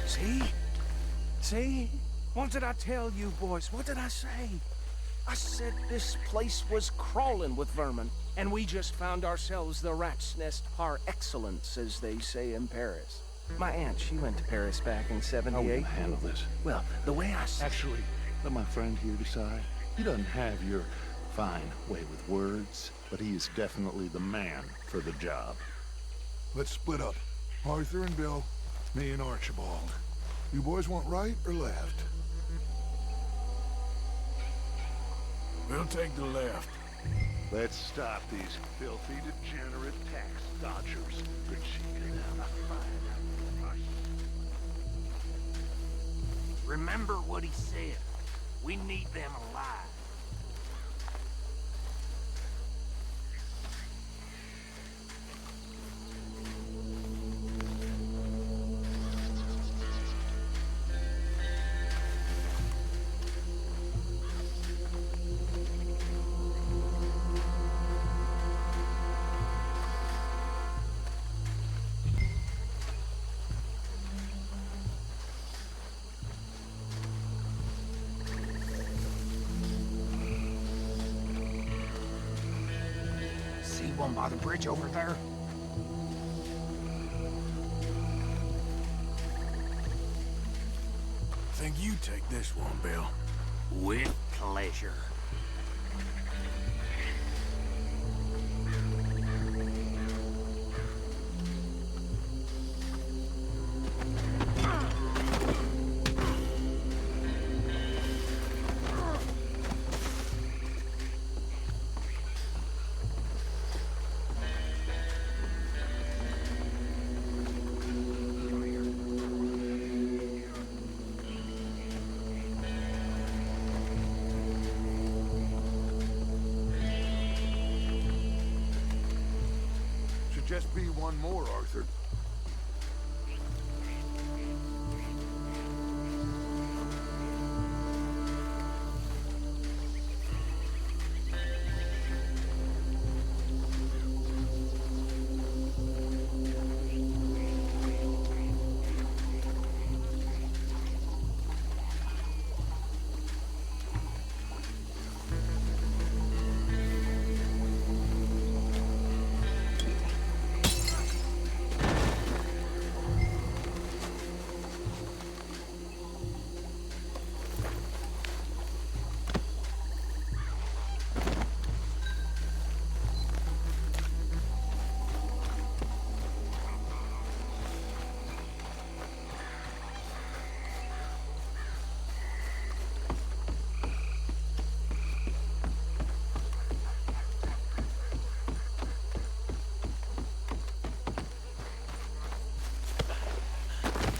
See? See? What did I tell you, boys? What did I say? I said this place was crawling with vermin, and we just found ourselves the rat's nest par excellence, as they say in Paris. My aunt, she went to Paris back in '78. How are we gonna handle this? Well, the way I see... Actually, let my friend here decide. He doesn't have your fine way with words, but he is definitely the man for the job. Let's split up. Arthur and Bill, me and Archibald. You boys want right or left? We'll take the left. Let's stop these filthy, degenerate tax dodgers. Good shaking down the fire. Remember what he said. We need them alive. One by the bridge over there. Think you take this one, Bill. With pleasure. Just be one more, Arthur.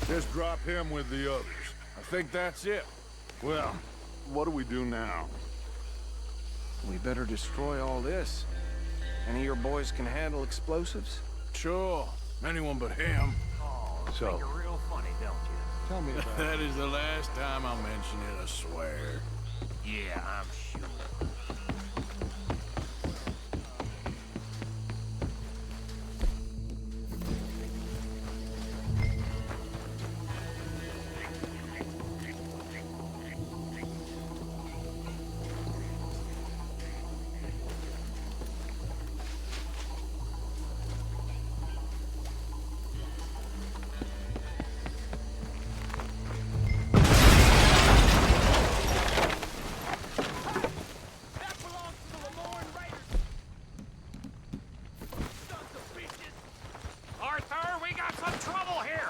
Just drop him with the others. I think that's it. Well, what do we do now? We better destroy all this. Any of your boys can handle explosives? Sure. Anyone but him. Oh, So- think you're real funny, don't you? Tell me about That is the last time I'll mention it, I swear. Yeah, I'm sure. Arthur, we got some trouble here!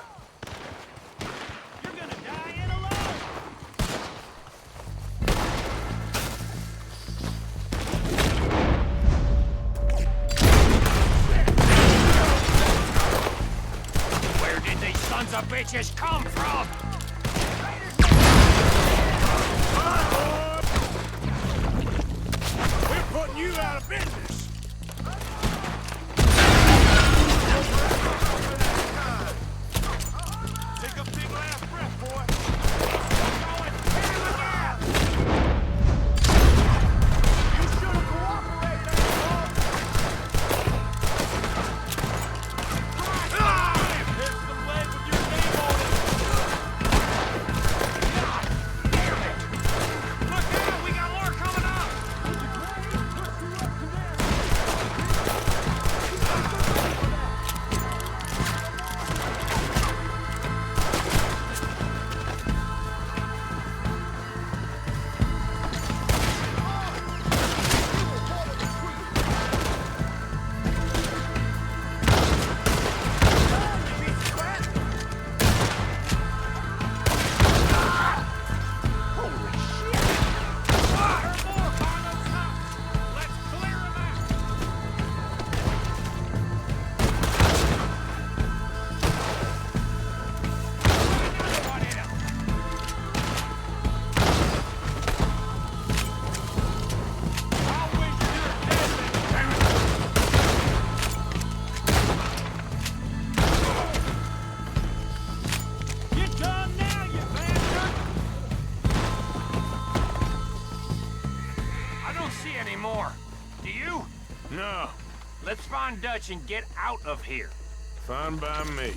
You're gonna die in alone! Where did these sons of bitches come from? We're putting you out of business. Take a big last breath, boy. You should have cooperated, Hit some leg with your name on it. Look out, we got more coming up! Get done now, you bastard! I don't see any more. Do you? No. Let's find Dutch and get out of here. Fine by me.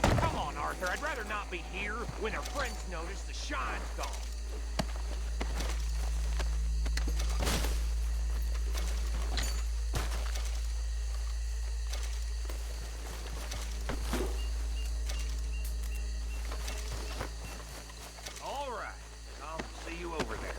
Come on, Arthur. I'd rather not be here when our friends notice the shine's gone. All right. I'll see you over there.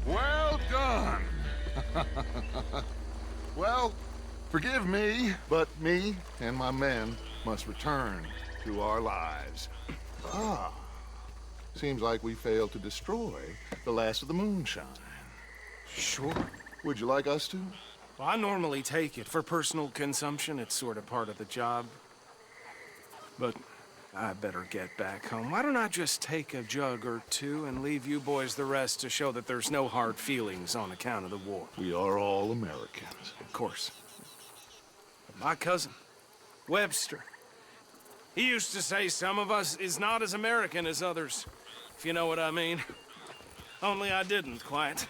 Well done. Well, forgive me, but me and my men must return to our lives. Ah, seems like we failed to destroy the last of the moonshine. Sure. Would you like us to? Well, I normally take it for personal consumption. It's sort of part of the job. But I better get back home. Why don't I just take a jug or two and leave you boys the rest to show that there's no hard feelings on account of the war? We are all Americans. Of course. But my cousin, Webster, He used to say some of us is not as American as others, if you know what I mean. Only I didn't quite.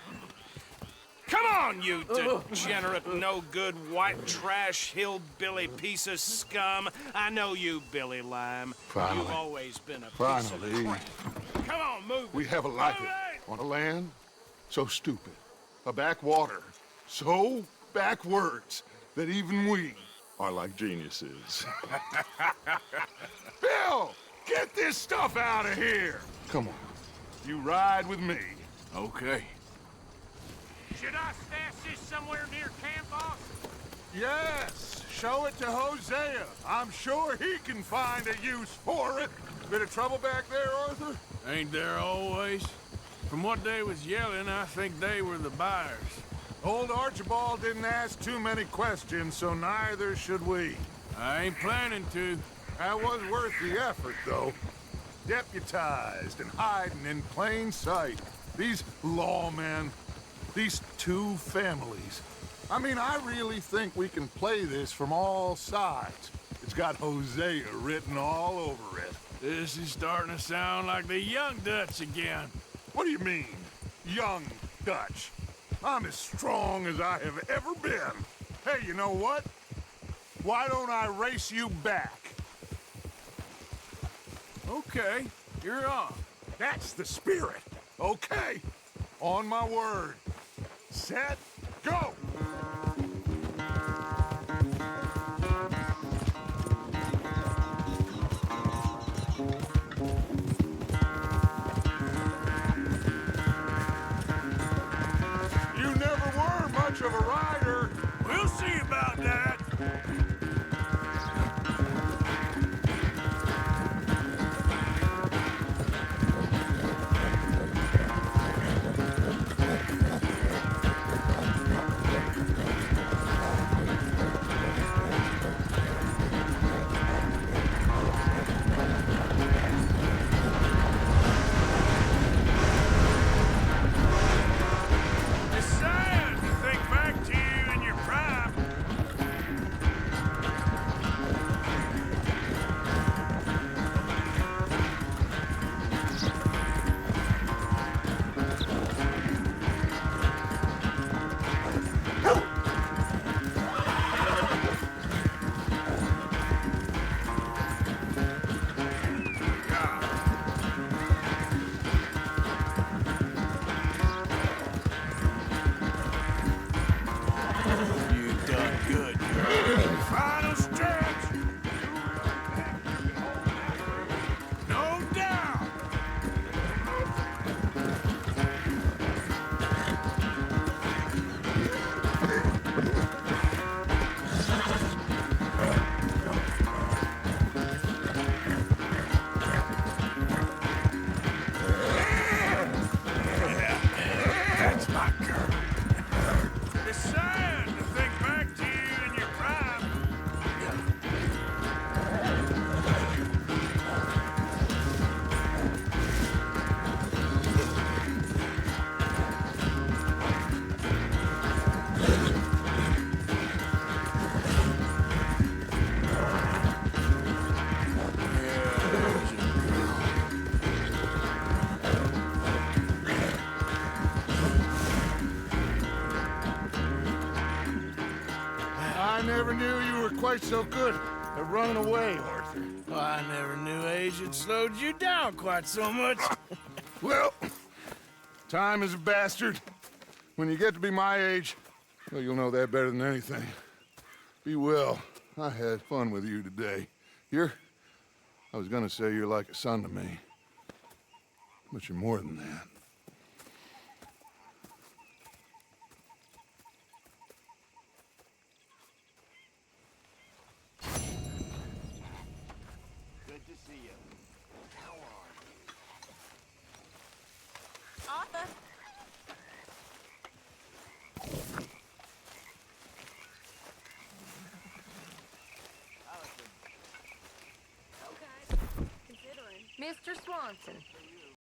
Come on, you degenerate, no-good, white trash, hillbilly piece of scum. I know you, Billy Lime. Finally. You've always been a piece Finally. of crap. Come on, move. We have a life on a land so stupid, a backwater so backwards that even we are like geniuses. Bill, get this stuff out of here! Come on, you ride with me. Okay. Should I stash this somewhere near camp, boss? Yes, show it to Hosea. I'm sure he can find a use for it. Bit of trouble back there, Arthur? Ain't there always? From what they was yelling, I think they were the buyers. Old Archibald didn't ask too many questions, so neither should we. I ain't planning to. That was worth the effort, though. Deputized and hiding in plain sight. These lawmen, these two families. I mean, I really think we can play this from all sides. It's got Hosea written all over it. This is starting to sound like the Young Dutch again. What do you mean, Young Dutch? I'm as strong as I have ever been. Hey, you know what? Why don't I race you back? Okay, you're on. That's the spirit. Okay, on my word. Set, go! You never were much of a rider. We'll see about that. I never knew you were quite so good at running away, Arthur. Well, I never knew age had slowed you down quite so much. Well, time is a bastard. When you get to be my age, well, you'll know that better than anything. Be well. I had fun with you today. I was gonna say you're like a son to me. But you're more than that. Good to see you. How are you? Arthur. Mr. Swanson,